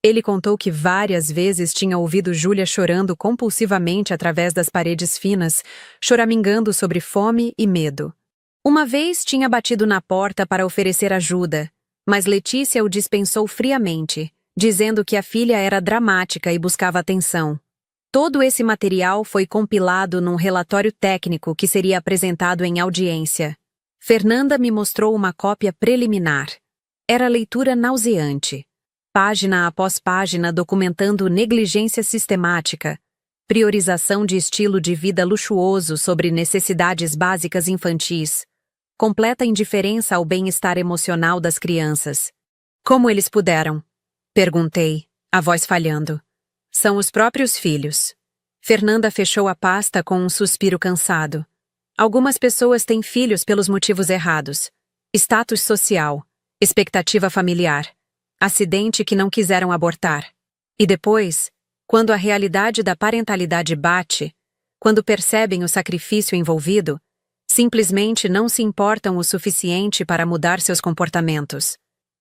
Ele contou que várias vezes tinha ouvido Júlia chorando compulsivamente através das paredes finas, choramingando sobre fome e medo. Uma vez tinha batido na porta para oferecer ajuda, mas Letícia o dispensou friamente, dizendo que a filha era dramática e buscava atenção. Todo esse material foi compilado num relatório técnico que seria apresentado em audiência. Fernanda me mostrou uma cópia preliminar. Era leitura nauseante. Página após página documentando negligência sistemática, priorização de estilo de vida luxuoso sobre necessidades básicas infantis, completa indiferença ao bem-estar emocional das crianças. Como eles puderam? Perguntei, a voz falhando. São os próprios filhos. Fernanda fechou a pasta com um suspiro cansado. Algumas pessoas têm filhos pelos motivos errados. Status social, expectativa familiar, acidente que não quiseram abortar. E depois, quando a realidade da parentalidade bate, quando percebem o sacrifício envolvido, simplesmente não se importam o suficiente para mudar seus comportamentos.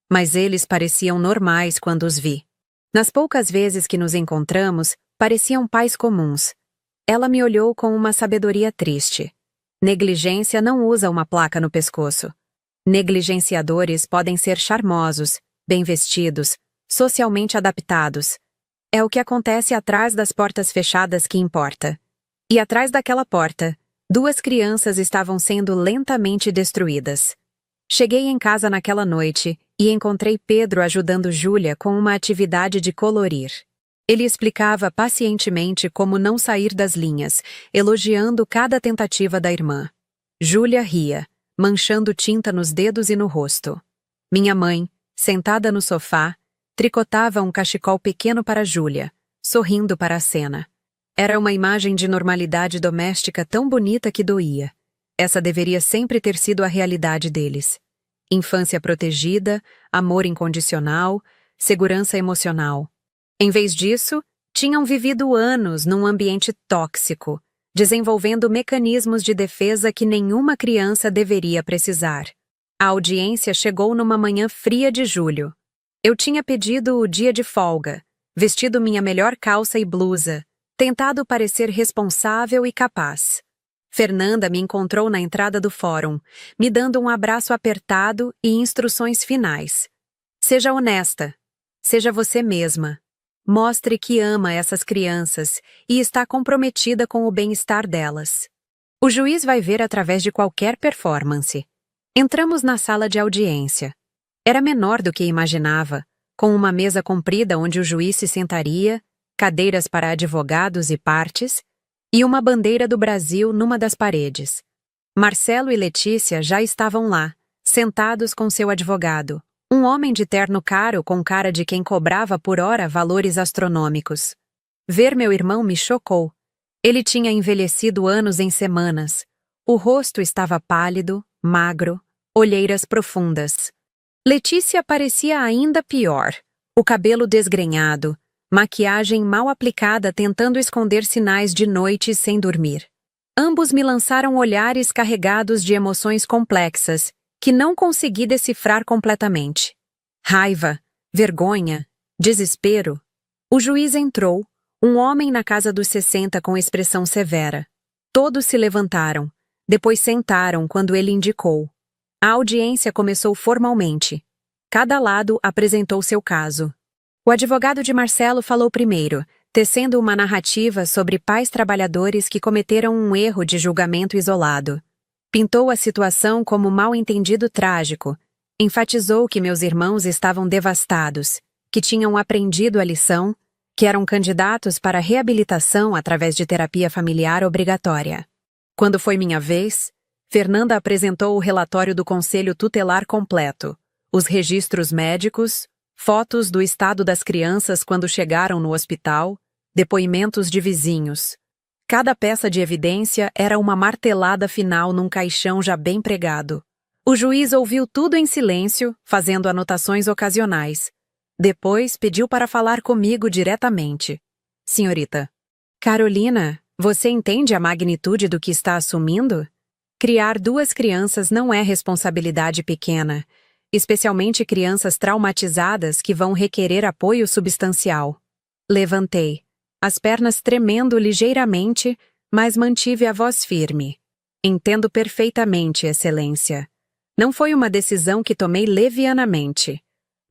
Mas eles pareciam normais quando os vi. Nas poucas vezes que nos encontramos, pareciam pais comuns. Ela me olhou com uma sabedoria triste. Negligência não usa uma placa no pescoço. Negligenciadores podem ser charmosos, bem vestidos, socialmente adaptados. É o que acontece atrás das portas fechadas que importa. E atrás daquela porta, 2 crianças estavam sendo lentamente destruídas. Cheguei em casa naquela noite e encontrei Pedro ajudando Júlia com uma atividade de colorir. Ele explicava pacientemente como não sair das linhas, elogiando cada tentativa da irmã. Júlia ria, manchando tinta nos dedos e no rosto. Minha mãe, sentada no sofá, tricotava um cachecol pequeno para Júlia, sorrindo para a cena. Era uma imagem de normalidade doméstica tão bonita que doía. Essa deveria sempre ter sido a realidade deles. Infância protegida, amor incondicional, segurança emocional. Em vez disso, tinham vivido anos num ambiente tóxico, desenvolvendo mecanismos de defesa que nenhuma criança deveria precisar. A audiência chegou numa manhã fria de julho. Eu tinha pedido o dia de folga, vestido minha melhor calça e blusa, tentado parecer responsável e capaz. Fernanda me encontrou na entrada do fórum, me dando um abraço apertado e instruções finais. Seja honesta. Seja você mesma. Mostre que ama essas crianças e está comprometida com o bem-estar delas. O juiz vai ver através de qualquer performance. Entramos na sala de audiência. Era menor do que imaginava, com uma mesa comprida onde o juiz se sentaria, cadeiras para advogados e partes, e uma bandeira do Brasil numa das paredes. Marcelo e Letícia já estavam lá, sentados com seu advogado, Um homem de terno caro com cara de quem cobrava por hora valores astronômicos. Ver meu irmão me chocou. Ele tinha envelhecido anos em semanas. O rosto estava pálido, magro, olheiras profundas. Letícia parecia ainda pior. O cabelo desgrenhado, maquiagem mal aplicada tentando esconder sinais de noite sem dormir. Ambos me lançaram olhares carregados de emoções complexas, que não consegui decifrar completamente. Raiva, vergonha, desespero. O juiz entrou, um homem na casa dos 60 com expressão severa. Todos se levantaram, depois sentaram quando ele indicou. A audiência começou formalmente. Cada lado apresentou seu caso. O advogado de Marcelo falou primeiro, tecendo uma narrativa sobre pais trabalhadores que cometeram um erro de julgamento isolado. Pintou a situação como mal-entendido trágico. Enfatizou que meus irmãos estavam devastados, que tinham aprendido a lição, que eram candidatos para reabilitação através de terapia familiar obrigatória. Quando foi minha vez, Fernanda apresentou o relatório do Conselho Tutelar completo, os registros médicos, fotos do estado das crianças quando chegaram no hospital, depoimentos de vizinhos. Cada peça de evidência era uma martelada final num caixão já bem pregado. O juiz ouviu tudo em silêncio, fazendo anotações ocasionais. Depois pediu para falar comigo diretamente. Senhorita, Carolina, você entende a magnitude do que está assumindo? Criar 2 crianças não é responsabilidade pequena, especialmente crianças traumatizadas que vão requerer apoio substancial. Levantei, as pernas tremendo ligeiramente, mas mantive a voz firme. Entendo perfeitamente, Excelência. Não foi uma decisão que tomei levianamente.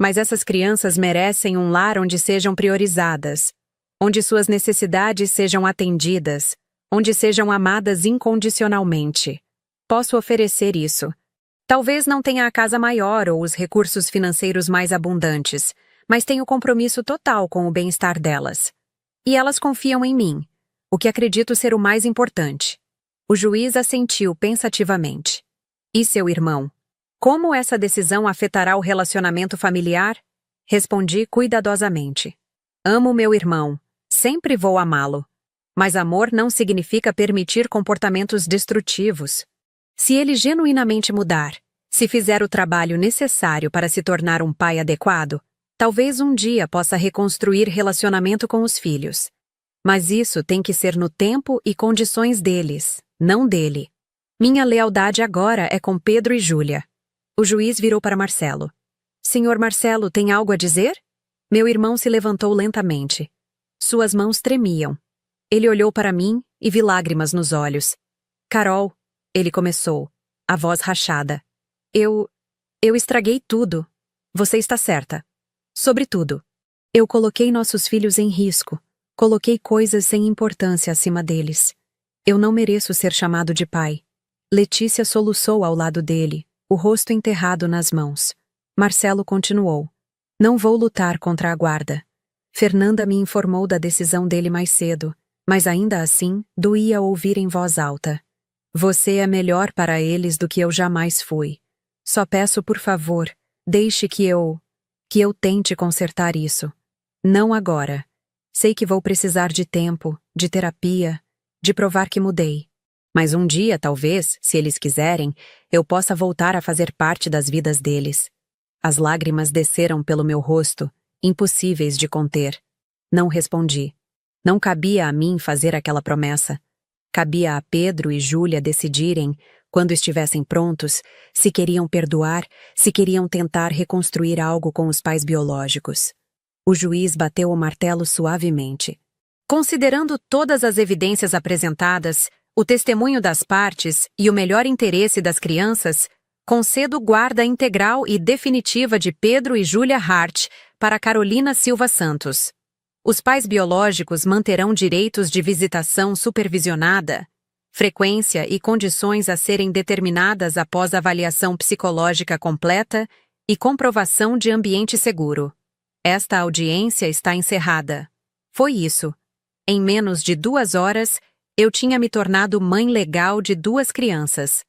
Mas essas crianças merecem um lar onde sejam priorizadas, onde suas necessidades sejam atendidas, onde sejam amadas incondicionalmente. Posso oferecer isso. Talvez não tenha a casa maior ou os recursos financeiros mais abundantes, mas tenho compromisso total com o bem-estar delas. E elas confiam em mim, o que acredito ser o mais importante. O juiz assentiu pensativamente. E seu irmão? Como essa decisão afetará o relacionamento familiar? Respondi cuidadosamente. Amo meu irmão. Sempre vou amá-lo. Mas amor não significa permitir comportamentos destrutivos. Se ele genuinamente mudar, se fizer o trabalho necessário para se tornar um pai adequado, talvez um dia possa reconstruir relacionamento com os filhos. Mas isso tem que ser no tempo e condições deles, não dele. Minha lealdade agora é com Pedro e Júlia. O juiz virou para Marcelo. Senhor Marcelo, tem algo a dizer? Meu irmão se levantou lentamente. Suas mãos tremiam. Ele olhou para mim e vi lágrimas nos olhos. Carol, ele começou, a voz rachada. Eu estraguei tudo. Você está certa. Sobretudo, eu coloquei nossos filhos em risco. Coloquei coisas sem importância acima deles. Eu não mereço ser chamado de pai. Letícia soluçou ao lado dele, o rosto enterrado nas mãos. Marcelo continuou. Não vou lutar contra a guarda. Fernanda me informou da decisão dele mais cedo, mas ainda assim, doía ouvir em voz alta. Você é melhor para eles do que eu jamais fui. Só peço, por favor, deixe que eu tente consertar isso. Não agora. Sei que vou precisar de tempo, de terapia, de provar que mudei. Mas um dia, talvez, se eles quiserem, eu possa voltar a fazer parte das vidas deles. As lágrimas desceram pelo meu rosto, impossíveis de conter. Não respondi. Não cabia a mim fazer aquela promessa. Cabia a Pedro e Júlia decidirem, quando estivessem prontos, se queriam perdoar, se queriam tentar reconstruir algo com os pais biológicos. O juiz bateu o martelo suavemente. Considerando todas as evidências apresentadas, o testemunho das partes e o melhor interesse das crianças, concedo guarda integral e definitiva de Pedro e Júlia Hart para Carolina Silva Santos. Os pais biológicos manterão direitos de visitação supervisionada, frequência e condições a serem determinadas após avaliação psicológica completa e comprovação de ambiente seguro. Esta audiência está encerrada. Foi isso. Em menos de 2 horas, eu tinha me tornado mãe legal de 2 crianças.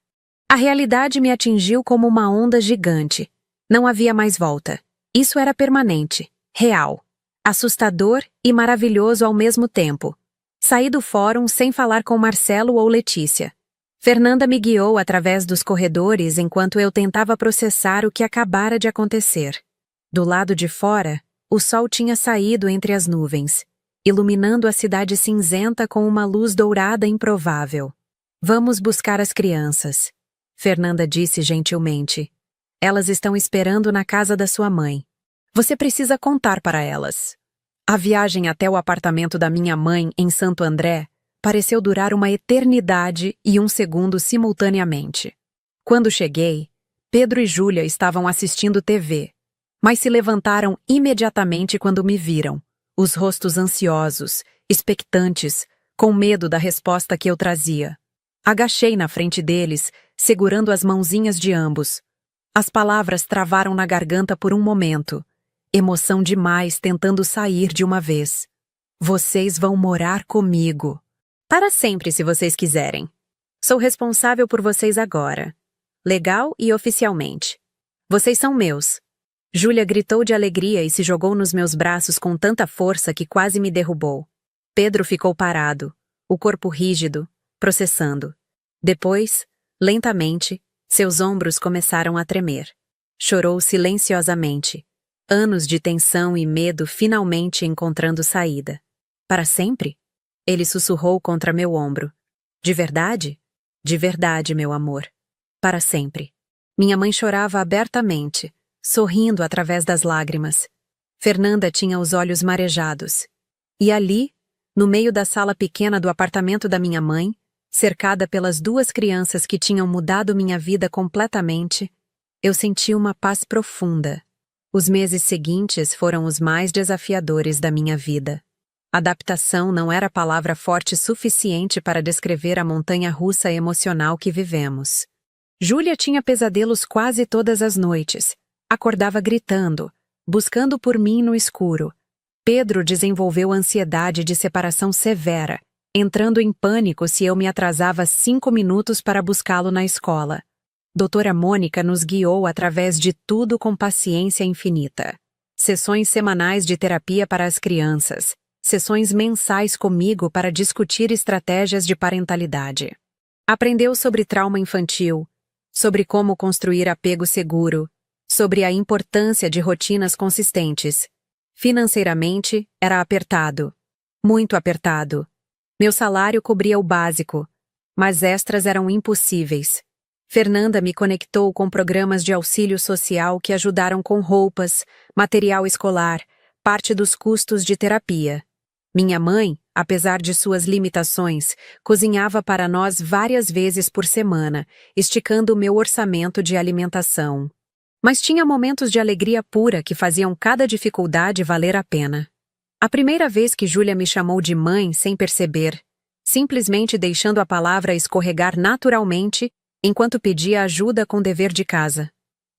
A realidade me atingiu como uma onda gigante. Não havia mais volta. Isso era permanente, real, assustador e maravilhoso ao mesmo tempo. Saí do fórum sem falar com Marcelo ou Letícia. Fernanda me guiou através dos corredores enquanto eu tentava processar o que acabara de acontecer. Do lado de fora, o sol tinha saído entre as nuvens, iluminando a cidade cinzenta com uma luz dourada improvável. Vamos buscar as crianças, Fernanda disse gentilmente. Elas estão esperando na casa da sua mãe. Você precisa contar para elas. A viagem até o apartamento da minha mãe em Santo André pareceu durar uma eternidade e um segundo simultaneamente. Quando cheguei, Pedro e Júlia estavam assistindo TV, mas se levantaram imediatamente quando me viram, os rostos ansiosos, expectantes, com medo da resposta que eu trazia. Agachei na frente deles, segurando as mãozinhas de ambos. As palavras travaram na garganta por um momento. Emoção demais tentando sair de uma vez. Vocês vão morar comigo. Para sempre, se vocês quiserem. Sou responsável por vocês agora. Legal e oficialmente. Vocês são meus. Júlia gritou de alegria e se jogou nos meus braços com tanta força que quase me derrubou. Pedro ficou parado, o corpo rígido, processando. Depois, lentamente, seus ombros começaram a tremer. Chorou silenciosamente. Anos de tensão e medo finalmente encontrando saída. Para sempre? Ele sussurrou contra meu ombro. De verdade? De verdade, meu amor. Para sempre. Minha mãe chorava abertamente, sorrindo através das lágrimas. Fernanda tinha os olhos marejados. E ali, no meio da sala pequena do apartamento da minha mãe, cercada pelas duas crianças que tinham mudado minha vida completamente, eu senti uma paz profunda. Os meses seguintes foram os mais desafiadores da minha vida. Adaptação não era palavra forte suficiente para descrever a montanha-russa emocional que vivemos. Júlia tinha pesadelos quase todas as noites. Acordava gritando, buscando por mim no escuro. Pedro desenvolveu ansiedade de separação severa, entrando em pânico se eu me atrasava 5 minutos para buscá-lo na escola. Doutora Mônica nos guiou através de tudo com paciência infinita. Sessões semanais de terapia para as crianças, sessões mensais comigo para discutir estratégias de parentalidade. Aprendeu sobre trauma infantil, sobre como construir apego seguro, sobre a importância de rotinas consistentes. Financeiramente, era apertado. Muito apertado. Meu salário cobria o básico, mas extras eram impossíveis. Fernanda me conectou com programas de auxílio social que ajudaram com roupas, material escolar, parte dos custos de terapia. Minha mãe, apesar de suas limitações, cozinhava para nós várias vezes por semana, esticando o meu orçamento de alimentação. Mas tinha momentos de alegria pura que faziam cada dificuldade valer a pena. A primeira vez que Júlia me chamou de mãe sem perceber, simplesmente deixando a palavra escorregar naturalmente, enquanto pedia ajuda com o dever de casa.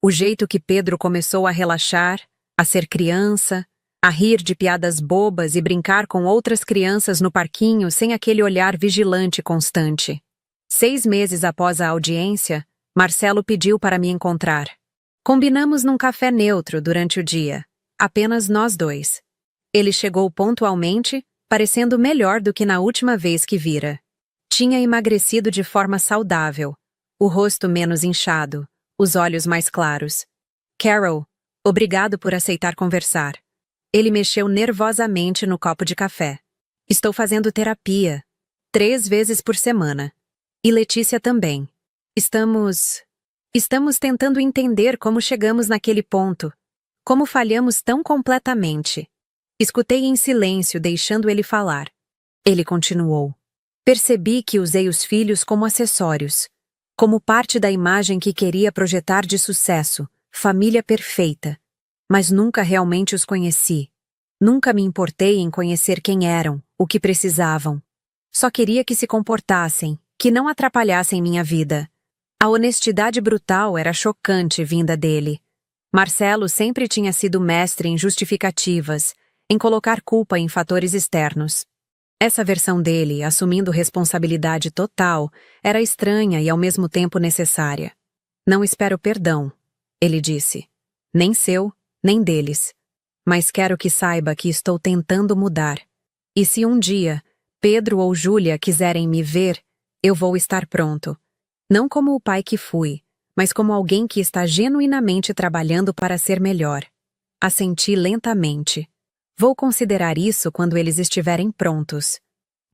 O jeito que Pedro começou a relaxar, a ser criança, a rir de piadas bobas e brincar com outras crianças no parquinho sem aquele olhar vigilante constante. 6 meses após a audiência, Marcelo pediu para me encontrar. Combinamos num café neutro durante o dia, apenas nós dois. Ele chegou pontualmente, parecendo melhor do que na última vez que vira. Tinha emagrecido de forma saudável, o rosto menos inchado, os olhos mais claros. Carol, obrigado por aceitar conversar. Ele mexeu nervosamente no copo de café. Estou fazendo terapia, 3 vezes por semana. E Letícia também. Estamos tentando entender como chegamos naquele ponto. Como falhamos tão completamente. Escutei em silêncio, deixando ele falar. Ele continuou. Percebi que usei os filhos como acessórios. Como parte da imagem que queria projetar de sucesso, família perfeita. Mas nunca realmente os conheci. Nunca me importei em conhecer quem eram, o que precisavam. Só queria que se comportassem, que não atrapalhassem minha vida. A honestidade brutal era chocante vinda dele. Marcelo sempre tinha sido mestre em justificativas, em colocar culpa em fatores externos. Essa versão dele, assumindo responsabilidade total, era estranha e ao mesmo tempo necessária. Não espero perdão, ele disse. Nem seu, nem deles. Mas quero que saiba que estou tentando mudar. E se um dia Pedro ou Júlia quiserem me ver, eu vou estar pronto. Não como o pai que fui, mas como alguém que está genuinamente trabalhando para ser melhor. Assenti lentamente. Vou considerar isso quando eles estiverem prontos.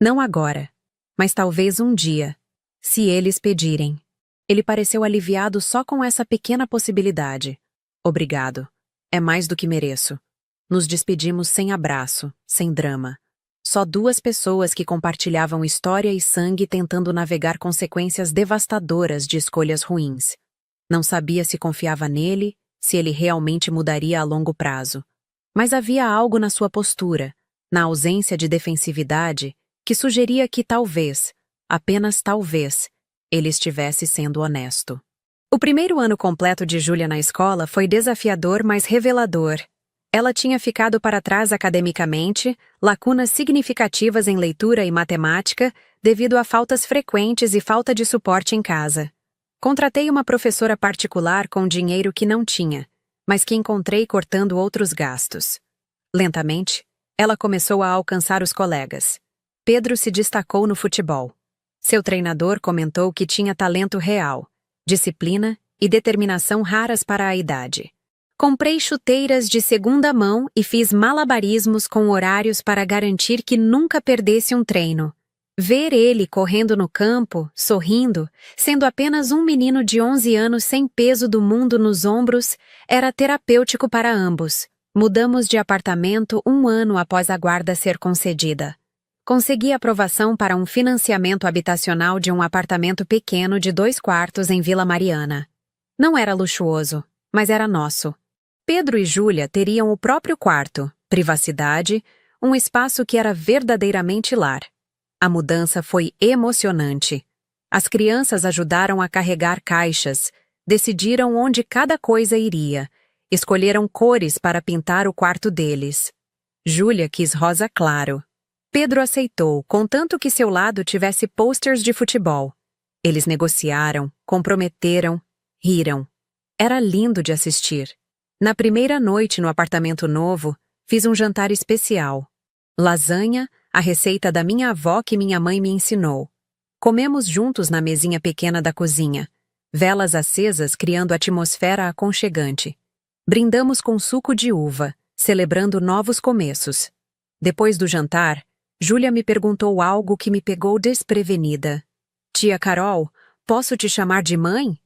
Não agora, mas talvez um dia, se eles pedirem. Ele pareceu aliviado só com essa pequena possibilidade. Obrigado. É mais do que mereço. Nos despedimos sem abraço, sem drama. Só duas pessoas que compartilhavam história e sangue tentando navegar consequências devastadoras de escolhas ruins. Não sabia se confiava nele, se ele realmente mudaria a longo prazo. Mas havia algo na sua postura, na ausência de defensividade, que sugeria que talvez, apenas talvez, ele estivesse sendo honesto. O primeiro ano completo de Júlia na escola foi desafiador, mas revelador. Ela tinha ficado para trás academicamente, lacunas significativas em leitura e matemática, devido a faltas frequentes e falta de suporte em casa. Contratei uma professora particular com dinheiro que não tinha, mas que encontrei cortando outros gastos. Lentamente, ela começou a alcançar os colegas. Pedro se destacou no futebol. Seu treinador comentou que tinha talento real, disciplina e determinação raras para a idade. Comprei chuteiras de segunda mão e fiz malabarismos com horários para garantir que nunca perdesse um treino. Ver ele correndo no campo, sorrindo, sendo apenas um menino de 11 anos sem peso do mundo nos ombros, era terapêutico para ambos. Mudamos de apartamento 1 ano após a guarda ser concedida. Consegui aprovação para um financiamento habitacional de um apartamento pequeno de 2 quartos em Vila Mariana. Não era luxuoso, mas era nosso. Pedro e Júlia teriam o próprio quarto, privacidade, um espaço que era verdadeiramente lar. A mudança foi emocionante. As crianças ajudaram a carregar caixas, decidiram onde cada coisa iria, escolheram cores para pintar o quarto deles. Júlia quis rosa claro. Pedro aceitou, contanto que seu lado tivesse posters de futebol. Eles negociaram, comprometeram, riram. Era lindo de assistir. Na primeira noite no apartamento novo, fiz um jantar especial. Lasanha, a receita da minha avó que minha mãe me ensinou. Comemos juntos na mesinha pequena da cozinha. Velas acesas criando atmosfera aconchegante. Brindamos com suco de uva, celebrando novos começos. Depois do jantar, Júlia me perguntou algo que me pegou desprevenida. Tia Carol, posso te chamar de mãe?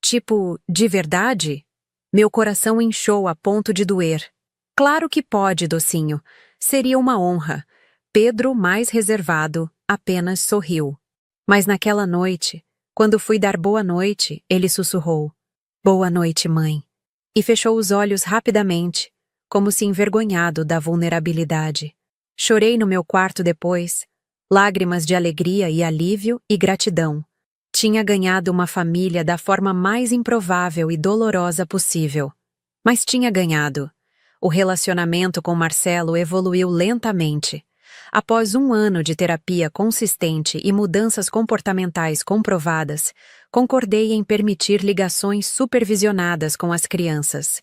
Tipo, de verdade? Meu coração inchou a ponto de doer. Claro que pode, docinho. Seria uma honra. Pedro, mais reservado, apenas sorriu. Mas naquela noite, quando fui dar boa noite, ele sussurrou: Boa noite, mãe. E fechou os olhos rapidamente, como se envergonhado da vulnerabilidade. Chorei no meu quarto depois, lágrimas de alegria e alívio e gratidão. Tinha ganhado uma família da forma mais improvável e dolorosa possível. Mas tinha ganhado. O relacionamento com Marcelo evoluiu lentamente. Após 1 ano de terapia consistente e mudanças comportamentais comprovadas, concordei em permitir ligações supervisionadas com as crianças.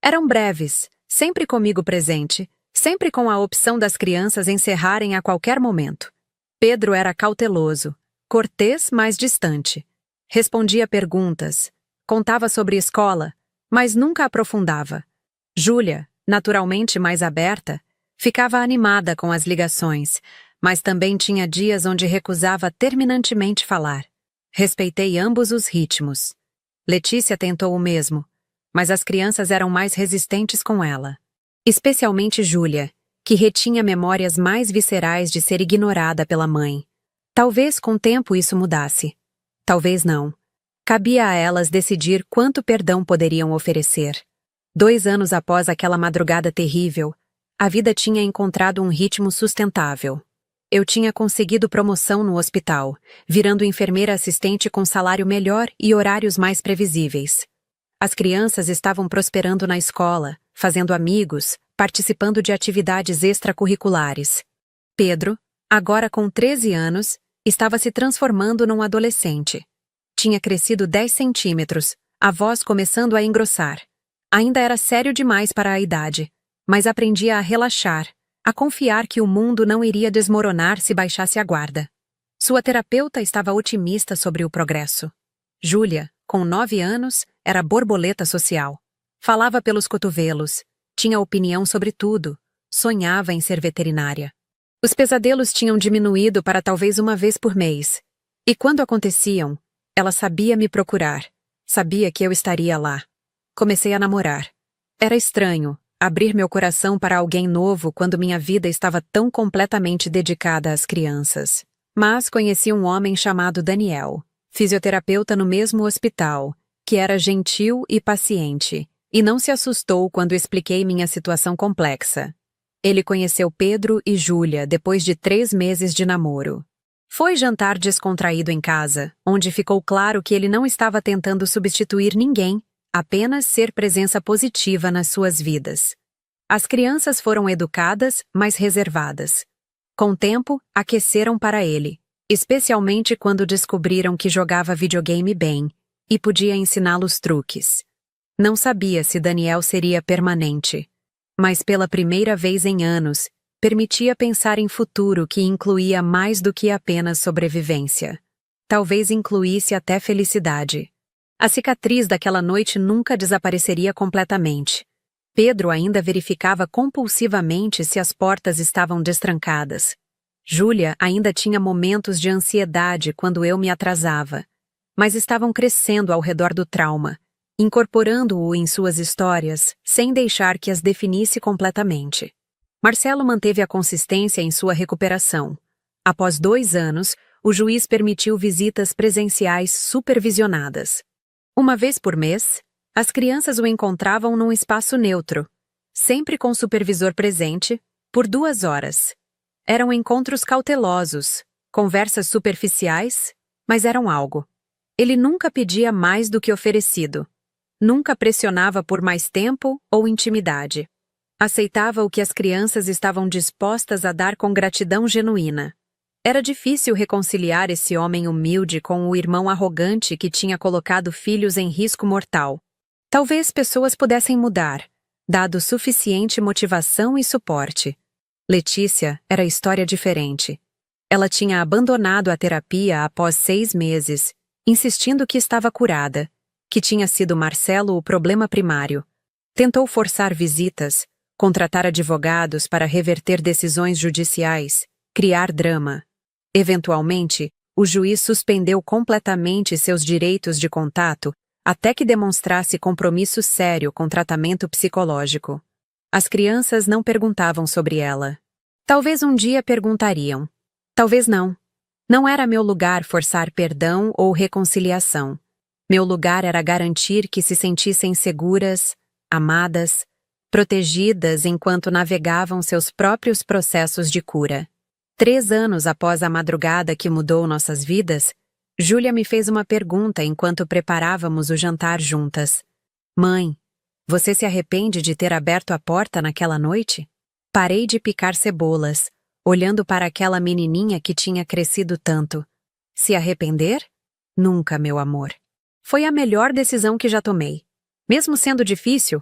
Eram breves, sempre comigo presente, sempre com a opção das crianças encerrarem a qualquer momento. Pedro era cauteloso, cortês, mas distante. Respondia perguntas, contava sobre escola, mas nunca aprofundava. Júlia, naturalmente mais aberta, ficava animada com as ligações, mas também tinha dias onde recusava terminantemente falar. Respeitei ambos os ritmos. Letícia tentou o mesmo, mas as crianças eram mais resistentes com ela. Especialmente Júlia, que retinha memórias mais viscerais de ser ignorada pela mãe. Talvez com o tempo isso mudasse. Talvez não. Cabia a elas decidir quanto perdão poderiam oferecer. 2 anos após aquela madrugada terrível, a vida tinha encontrado um ritmo sustentável. Eu tinha conseguido promoção no hospital, virando enfermeira assistente com salário melhor e horários mais previsíveis. As crianças estavam prosperando na escola, fazendo amigos, participando de atividades extracurriculares. Pedro, agora com 13 anos, estava se transformando num adolescente. Tinha crescido 10 centímetros, a voz começando a engrossar. Ainda era sério demais para a idade, mas aprendia a relaxar, a confiar que o mundo não iria desmoronar se baixasse a guarda. Sua terapeuta estava otimista sobre o progresso. Júlia, com 9 anos, era borboleta social. Falava pelos cotovelos, tinha opinião sobre tudo, sonhava em ser veterinária. Os pesadelos tinham diminuído para talvez uma vez por mês. E quando aconteciam, ela sabia me procurar, sabia que eu estaria lá. Comecei a namorar. Era estranho abrir meu coração para alguém novo quando minha vida estava tão completamente dedicada às crianças. Mas conheci um homem chamado Daniel, fisioterapeuta no mesmo hospital, que era gentil e paciente, e não se assustou quando expliquei minha situação complexa. Ele conheceu Pedro e Júlia depois de 3 meses de namoro. Foi jantar descontraído em casa, onde ficou claro que ele não estava tentando substituir ninguém, apenas ser presença positiva nas suas vidas. As crianças foram educadas, mas reservadas. Com o tempo, aqueceram para ele, especialmente quando descobriram que jogava videogame bem e podia ensiná-los truques. Não sabia se Daniel seria permanente, mas pela primeira vez em anos, permitia pensar em futuro que incluía mais do que apenas sobrevivência. Talvez incluísse até felicidade. A cicatriz daquela noite nunca desapareceria completamente. Pedro ainda verificava compulsivamente se as portas estavam destrancadas. Júlia ainda tinha momentos de ansiedade quando eu me atrasava, mas estavam crescendo ao redor do trauma, incorporando-o em suas histórias, sem deixar que as definisse completamente. Marcelo manteve a consistência em sua recuperação. Após 2 anos, o juiz permitiu visitas presenciais supervisionadas. Uma vez por mês, as crianças o encontravam num espaço neutro, sempre com o supervisor presente, por 2 horas. Eram encontros cautelosos, conversas superficiais, mas eram algo. Ele nunca pedia mais do que oferecido. Nunca pressionava por mais tempo ou intimidade. Aceitava o que as crianças estavam dispostas a dar com gratidão genuína. Era difícil reconciliar esse homem humilde com o irmão arrogante que tinha colocado filhos em risco mortal. Talvez pessoas pudessem mudar, dado suficiente motivação e suporte. Letícia era história diferente. Ela tinha abandonado a terapia após 6 meses, insistindo que estava curada, que tinha sido Marcelo o problema primário. Tentou forçar visitas, contratar advogados para reverter decisões judiciais, criar drama. Eventualmente, o juiz suspendeu completamente seus direitos de contato até que demonstrasse compromisso sério com tratamento psicológico. As crianças não perguntavam sobre ela. Talvez um dia perguntariam. Talvez não. Não era meu lugar forçar perdão ou reconciliação. Meu lugar era garantir que se sentissem seguras, amadas, protegidas enquanto navegavam seus próprios processos de cura. 3 anos após a madrugada que mudou nossas vidas, Júlia me fez uma pergunta enquanto preparávamos o jantar juntas. Mãe, você se arrepende de ter aberto a porta naquela noite? Parei de picar cebolas, olhando para aquela menininha que tinha crescido tanto. Se arrepender? Nunca, meu amor. Foi a melhor decisão que já tomei. Mesmo sendo difícil,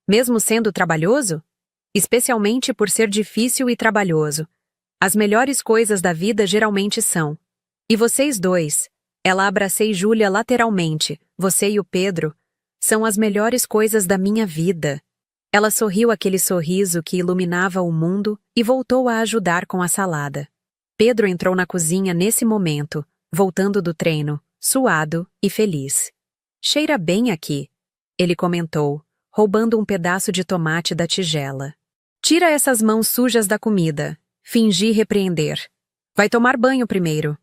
mesmo sendo trabalhoso, especialmente por ser difícil e trabalhoso. As melhores coisas da vida geralmente são. E vocês dois, ela abracei Júlia lateralmente, você e o Pedro, são as melhores coisas da minha vida. Ela sorriu aquele sorriso que iluminava o mundo e voltou a ajudar com a salada. Pedro entrou na cozinha nesse momento, voltando do treino, suado e feliz. Cheira bem aqui, ele comentou, roubando um pedaço de tomate da tigela. Tira essas mãos sujas da comida. Fingi repreender. Vai tomar banho primeiro.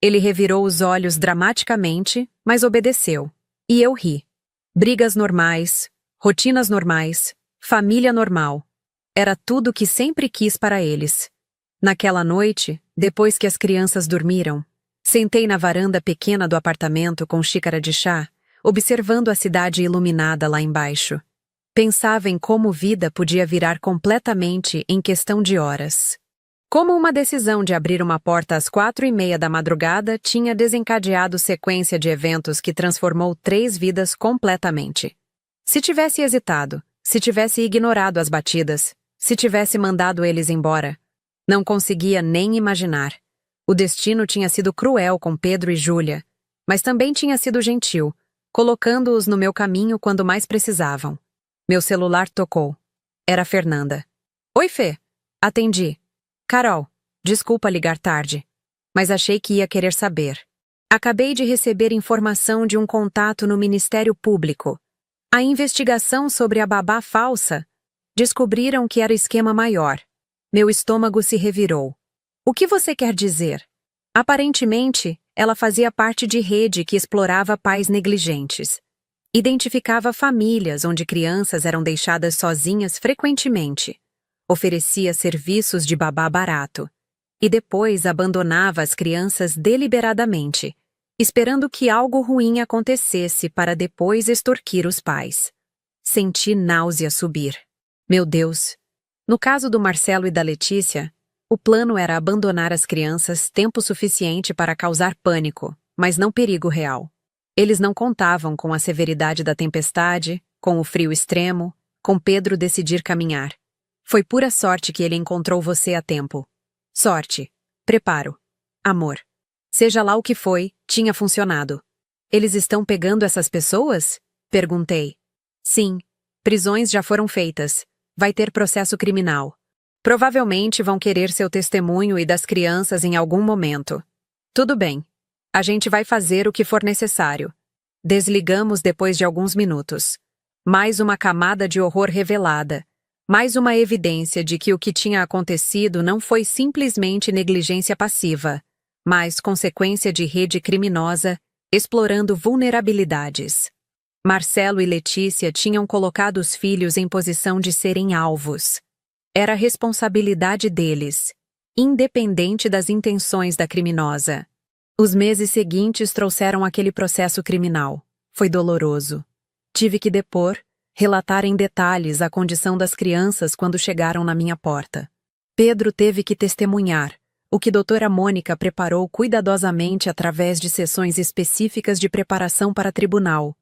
Ele revirou os olhos dramaticamente, mas obedeceu. E eu ri. Brigas normais, rotinas normais, família normal. Era tudo o que sempre quis para eles. Naquela noite, depois que as crianças dormiram, sentei na varanda pequena do apartamento com xícara de chá, observando a cidade iluminada lá embaixo. Pensava em como vida podia virar completamente em questão de horas. Como uma decisão de abrir uma porta às 4:30 da madrugada tinha desencadeado sequência de eventos que transformou 3 vidas completamente. Se tivesse hesitado, se tivesse ignorado as batidas, se tivesse mandado eles embora, não conseguia nem imaginar. O destino tinha sido cruel com Pedro e Júlia, mas também tinha sido gentil, colocando-os no meu caminho quando mais precisavam. Meu celular tocou. Era Fernanda. Oi, Fê. Atendi. Carol, desculpa ligar tarde, mas achei que ia querer saber. Acabei de receber informação de um contato no Ministério Público. A investigação sobre a babá falsa. Descobriram que era esquema maior. Meu estômago se revirou. O que você quer dizer? Aparentemente, ela fazia parte de rede que explorava pais negligentes. Identificava famílias onde crianças eram deixadas sozinhas frequentemente. Oferecia serviços de babá barato. E depois abandonava as crianças deliberadamente, esperando que algo ruim acontecesse para depois extorquir os pais. Senti náusea subir. Meu Deus! No caso do Marcelo e da Letícia, o plano era abandonar as crianças tempo suficiente para causar pânico, mas não perigo real. Eles não contavam com a severidade da tempestade, com o frio extremo, com Pedro decidir caminhar. Foi pura sorte que ele encontrou você a tempo. Sorte, preparo, amor. Seja lá o que foi, tinha funcionado. Eles estão pegando essas pessoas? Perguntei. Sim, prisões já foram feitas. Vai ter processo criminal. Provavelmente vão querer seu testemunho e das crianças em algum momento. Tudo bem. A gente vai fazer o que for necessário. Desligamos depois de alguns minutos. Mais uma camada de horror revelada. Mais uma evidência de que o que tinha acontecido não foi simplesmente negligência passiva, mas consequência de rede criminosa explorando vulnerabilidades. Marcelo e Letícia tinham colocado os filhos em posição de serem alvos. Era responsabilidade deles, independente das intenções da criminosa. Os meses seguintes trouxeram aquele processo criminal. Foi doloroso. Tive que depor, relatar em detalhes a condição das crianças quando chegaram na minha porta. Pedro teve que testemunhar, o que doutora Mônica preparou cuidadosamente através de sessões específicas de preparação para tribunal.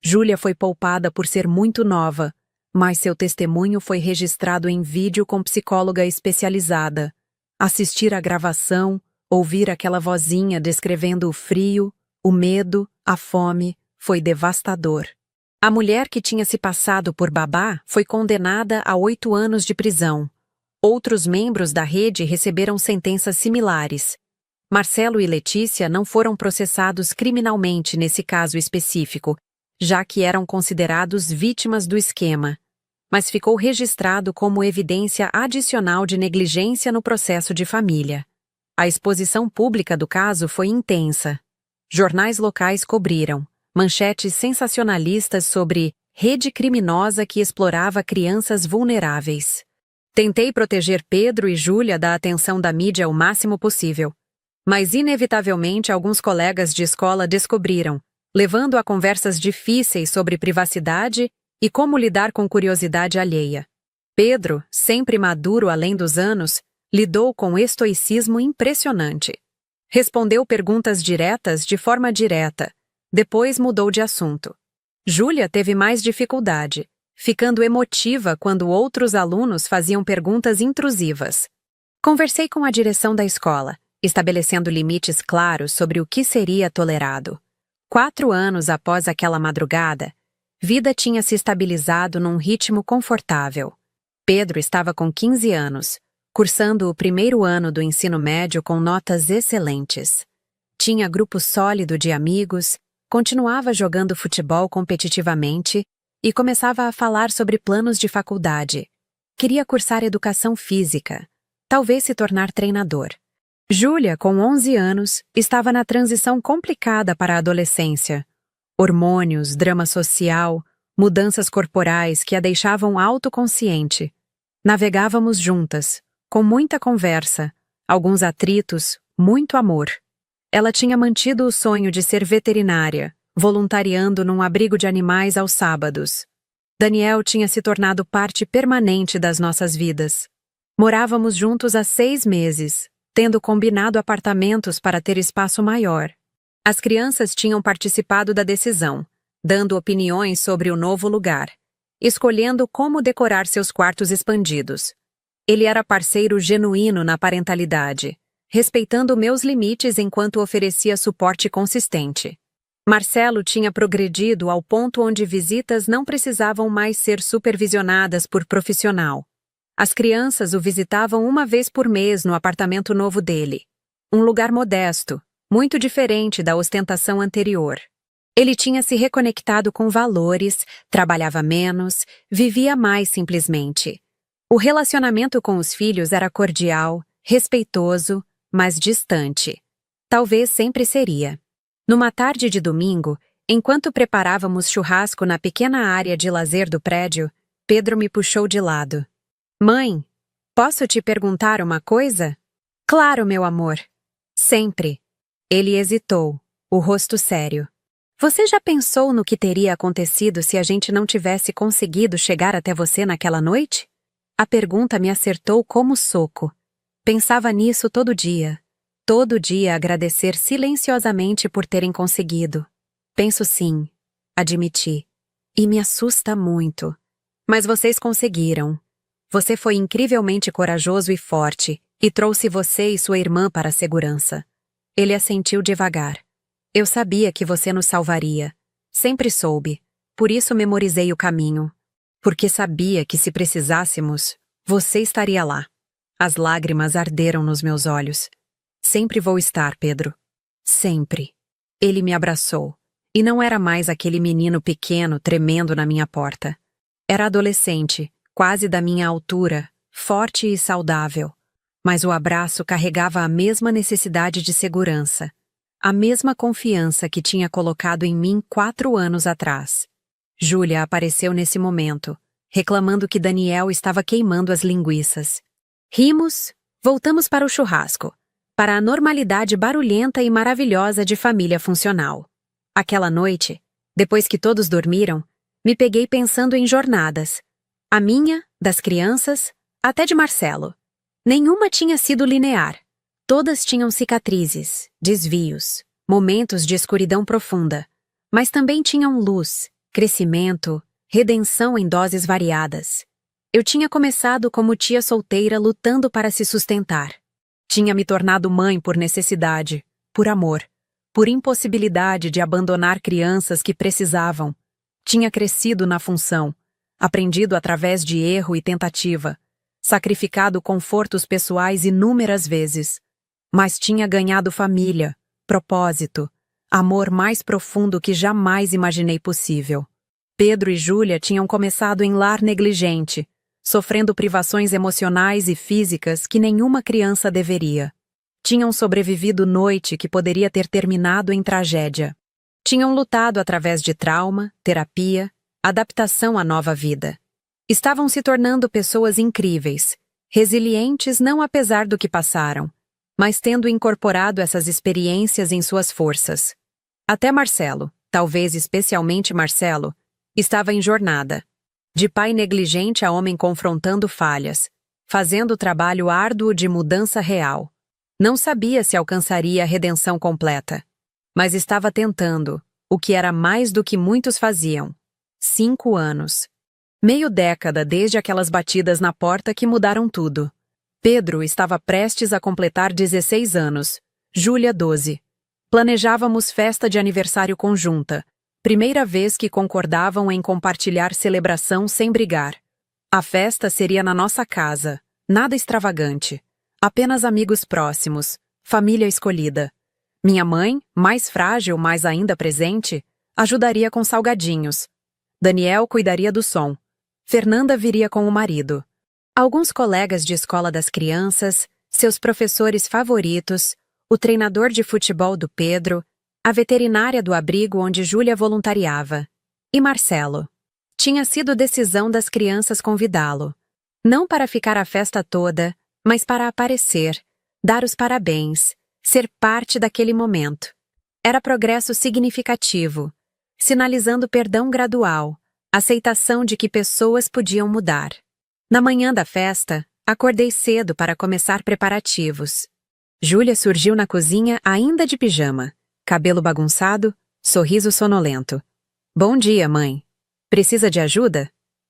Júlia foi poupada por ser muito nova, mas seu testemunho foi registrado em vídeo com psicóloga especializada. Assistir à gravação, ouvir aquela vozinha descrevendo o frio, o medo, a fome, foi devastador. A mulher que tinha se passado por babá foi condenada a 8 anos de prisão. Outros membros da rede receberam sentenças similares. Marcelo e Letícia não foram processados criminalmente nesse caso específico, já que eram considerados vítimas do esquema, mas ficou registrado como evidência adicional de negligência no processo de família. A exposição pública do caso foi intensa. Jornais locais cobriram manchetes sensacionalistas sobre rede criminosa que explorava crianças vulneráveis. Tentei proteger Pedro e Júlia da atenção da mídia o máximo possível, mas inevitavelmente alguns colegas de escola descobriram, levando a conversas difíceis sobre privacidade e como lidar com curiosidade alheia. Pedro, sempre maduro além dos anos, lidou com estoicismo impressionante. Respondeu perguntas diretas de forma direta, depois mudou de assunto. Júlia teve mais dificuldade, ficando emotiva quando outros alunos faziam perguntas intrusivas. Conversei com a direção da escola, estabelecendo limites claros sobre o que seria tolerado. 4 anos após aquela madrugada, vida tinha se estabilizado num ritmo confortável. Pedro estava com 15 anos, cursando o primeiro ano do ensino médio com notas excelentes. Tinha grupo sólido de amigos, continuava jogando futebol competitivamente e começava a falar sobre planos de faculdade. Queria cursar educação física, talvez se tornar treinador. Júlia, com 11 anos, estava na transição complicada para a adolescência. Hormônios, drama social, mudanças corporais que a deixavam autoconsciente. Navegávamos juntas, com muita conversa, alguns atritos, muito amor. Ela tinha mantido o sonho de ser veterinária, voluntariando num abrigo de animais aos sábados. Daniel tinha se tornado parte permanente das nossas vidas. Morávamos juntos há 6 meses, tendo combinado apartamentos para ter espaço maior. As crianças tinham participado da decisão, dando opiniões sobre o novo lugar, escolhendo como decorar seus quartos expandidos. Ele era parceiro genuíno na parentalidade, respeitando meus limites enquanto oferecia suporte consistente. Marcelo tinha progredido ao ponto onde visitas não precisavam mais ser supervisionadas por profissional. As crianças o visitavam uma vez por mês no apartamento novo dele. Um lugar modesto, muito diferente da ostentação anterior. Ele tinha se reconectado com valores, trabalhava menos, vivia mais simplesmente. O relacionamento com os filhos era cordial, respeitoso, mas distante. Talvez sempre seria. Numa tarde de domingo, enquanto preparávamos churrasco na pequena área de lazer do prédio, Pedro me puxou de lado. Mãe, posso te perguntar uma coisa? Claro, meu amor. Sempre. Ele hesitou, o rosto sério. Você já pensou no que teria acontecido se a gente não tivesse conseguido chegar até você naquela noite? A pergunta me acertou como soco. Pensava nisso todo dia. Todo dia agradecer silenciosamente por terem conseguido. Penso sim, admiti. E me assusta muito. Mas vocês conseguiram. Você foi incrivelmente corajoso e forte, e trouxe você e sua irmã para a segurança. Ele assentiu devagar. Eu sabia que você nos salvaria. Sempre soube. Por isso memorizei o caminho. Porque sabia que se precisássemos, você estaria lá. As lágrimas arderam nos meus olhos. Sempre vou estar, Pedro. Sempre. Ele me abraçou. E não era mais aquele menino pequeno tremendo na minha porta. Era adolescente, quase da minha altura, forte e saudável. Mas o abraço carregava a mesma necessidade de segurança. A mesma confiança que tinha colocado em mim 4 anos atrás. Júlia apareceu nesse momento, reclamando que Daniel estava queimando as linguiças. Rimos, voltamos para o churrasco, para a normalidade barulhenta e maravilhosa de família funcional. Aquela noite, depois que todos dormiram, me peguei pensando em jornadas. A minha, das crianças, até de Marcelo. Nenhuma tinha sido linear. Todas tinham cicatrizes, desvios, momentos de escuridão profunda, mas também tinham luz, crescimento, redenção em doses variadas. Eu tinha começado como tia solteira lutando para se sustentar. Tinha me tornado mãe por necessidade, por amor, por impossibilidade de abandonar crianças que precisavam. Tinha crescido na função, aprendido através de erro e tentativa, sacrificado confortos pessoais inúmeras vezes. Mas tinha ganhado família, propósito, amor mais profundo que jamais imaginei possível. Pedro e Júlia tinham começado em lar negligente, sofrendo privações emocionais e físicas que nenhuma criança deveria. Tinham sobrevivido noite que poderia ter terminado em tragédia. Tinham lutado através de trauma, terapia, adaptação à nova vida. Estavam se tornando pessoas incríveis, resilientes não apesar do que passaram, mas tendo incorporado essas experiências em suas forças. Até Marcelo, talvez especialmente Marcelo, estava em jornada. De pai negligente a homem confrontando falhas, fazendo o trabalho árduo de mudança real. Não sabia se alcançaria a redenção completa, mas estava tentando, o que era mais do que muitos faziam. 5 anos. Meio década desde aquelas batidas na porta que mudaram tudo. Pedro estava prestes a completar 16 anos, Júlia 12. Planejávamos festa de aniversário conjunta, primeira vez que concordavam em compartilhar celebração sem brigar. A festa seria na nossa casa, nada extravagante, apenas amigos próximos, família escolhida. Minha mãe, mais frágil, mas ainda presente, ajudaria com salgadinhos. Daniel cuidaria do som. Fernanda viria com o marido. Alguns colegas de escola das crianças, seus professores favoritos, o treinador de futebol do Pedro, a veterinária do abrigo onde Júlia voluntariava. E Marcelo. Tinha sido decisão das crianças convidá-lo. Não para ficar a festa toda, mas para aparecer, dar os parabéns, ser parte daquele momento. Era progresso significativo, sinalizando perdão gradual, aceitação de que pessoas podiam mudar. Na manhã da festa, acordei cedo para começar preparativos. Júlia surgiu na cozinha ainda de pijama, cabelo bagunçado, sorriso sonolento. Bom dia, mãe. Precisa de ajuda?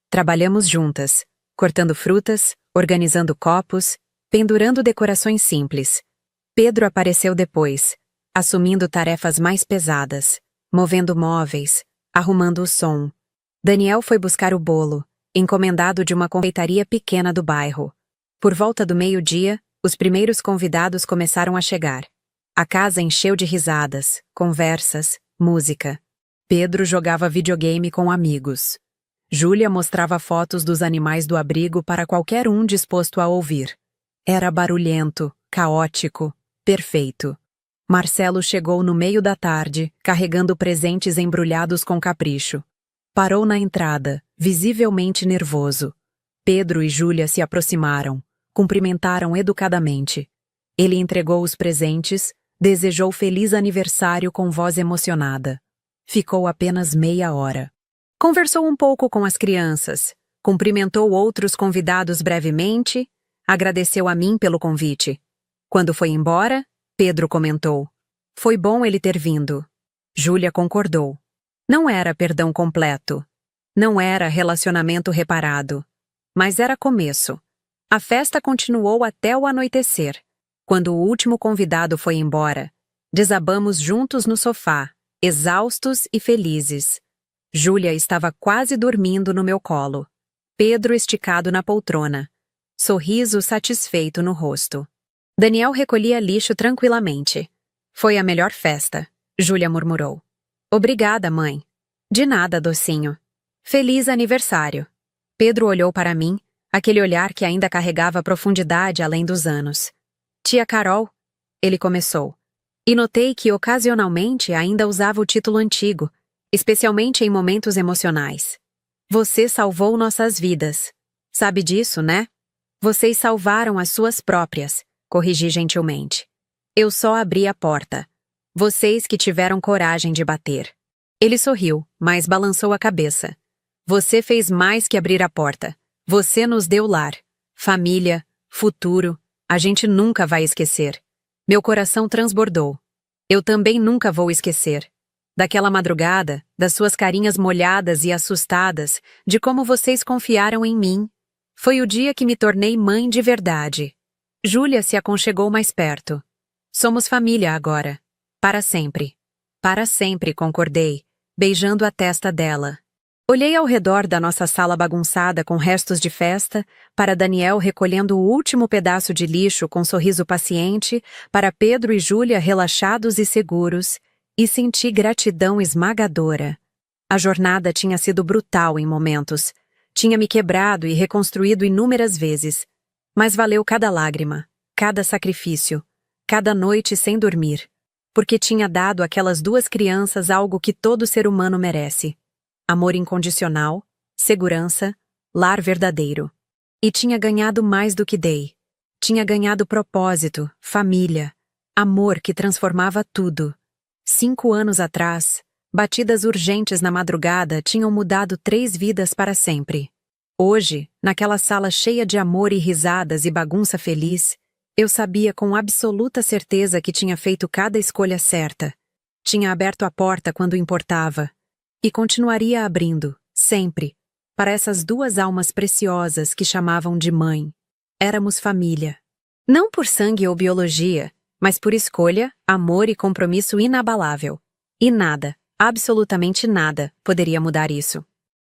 Trabalhamos juntas, cortando frutas, organizando copos, pendurando decorações simples. Pedro apareceu depois, assumindo tarefas mais pesadas, movendo móveis, arrumando o som. Daniel foi buscar o bolo, encomendado de uma confeitaria pequena do bairro. Por volta do meio-dia, os primeiros convidados começaram a chegar. A casa encheu de risadas, conversas, música. Pedro jogava videogame com amigos. Júlia mostrava fotos dos animais do abrigo para qualquer um disposto a ouvir. Era barulhento, caótico, perfeito. Marcelo chegou no meio da tarde, carregando presentes embrulhados com capricho. Parou na entrada, visivelmente nervoso. Pedro e Júlia se aproximaram, cumprimentaram educadamente. Ele entregou os presentes, desejou feliz aniversário com voz emocionada. Ficou apenas meia hora. Conversou um pouco com as crianças, cumprimentou outros convidados brevemente, agradeceu a mim pelo convite. Quando foi embora, Pedro comentou: "Foi bom ele ter vindo." Júlia concordou. Não era perdão completo. Não era relacionamento reparado. Mas era começo. A festa continuou até o anoitecer. Quando o último convidado foi embora, desabamos juntos no sofá, exaustos e felizes. Júlia estava quase dormindo no meu colo. Pedro esticado na poltrona. Sorriso satisfeito no rosto. Daniel recolhia lixo tranquilamente. "Foi a melhor festa", Júlia murmurou. "Obrigada, mãe." "De nada, docinho." "Feliz aniversário." Pedro olhou para mim, aquele olhar que ainda carregava profundidade além dos anos. "Tia Carol", ele começou. E notei que ocasionalmente ainda usava o título antigo, especialmente em momentos emocionais. "Você salvou nossas vidas. Sabe disso, né?" "Vocês salvaram as suas próprias", corrigi gentilmente. "Eu só abri a porta. Vocês que tiveram coragem de bater." Ele sorriu, mas balançou a cabeça. "Você fez mais que abrir a porta. Você nos deu lar, família, futuro. A gente nunca vai esquecer." Meu coração transbordou. Eu também nunca vou esquecer. Daquela madrugada, das suas carinhas molhadas e assustadas, de como vocês confiaram em mim. Foi o dia que me tornei mãe de verdade. Júlia se aconchegou mais perto. "Somos família agora. Para sempre." "Para sempre", concordei, beijando a testa dela. Olhei ao redor da nossa sala bagunçada com restos de festa, para Daniel recolhendo o último pedaço de lixo com sorriso paciente, para Pedro e Júlia relaxados e seguros, e senti gratidão esmagadora. A jornada tinha sido brutal em momentos. Tinha me quebrado e reconstruído inúmeras vezes. Mas valeu cada lágrima, cada sacrifício, cada noite sem dormir, porque tinha dado àquelas duas crianças algo que todo ser humano merece: amor incondicional, segurança, lar verdadeiro. E tinha ganhado mais do que dei. Tinha ganhado propósito, família, amor que transformava tudo. 5 anos atrás, batidas urgentes na madrugada tinham mudado 3 vidas para sempre. Hoje, naquela sala cheia de amor e risadas e bagunça feliz, eu sabia com absoluta certeza que tinha feito cada escolha certa. Tinha aberto a porta quando importava. E continuaria abrindo, sempre, para essas duas almas preciosas que chamavam de mãe. Éramos família. Não por sangue ou biologia, mas por escolha, amor e compromisso inabalável. E nada, absolutamente nada, poderia mudar isso.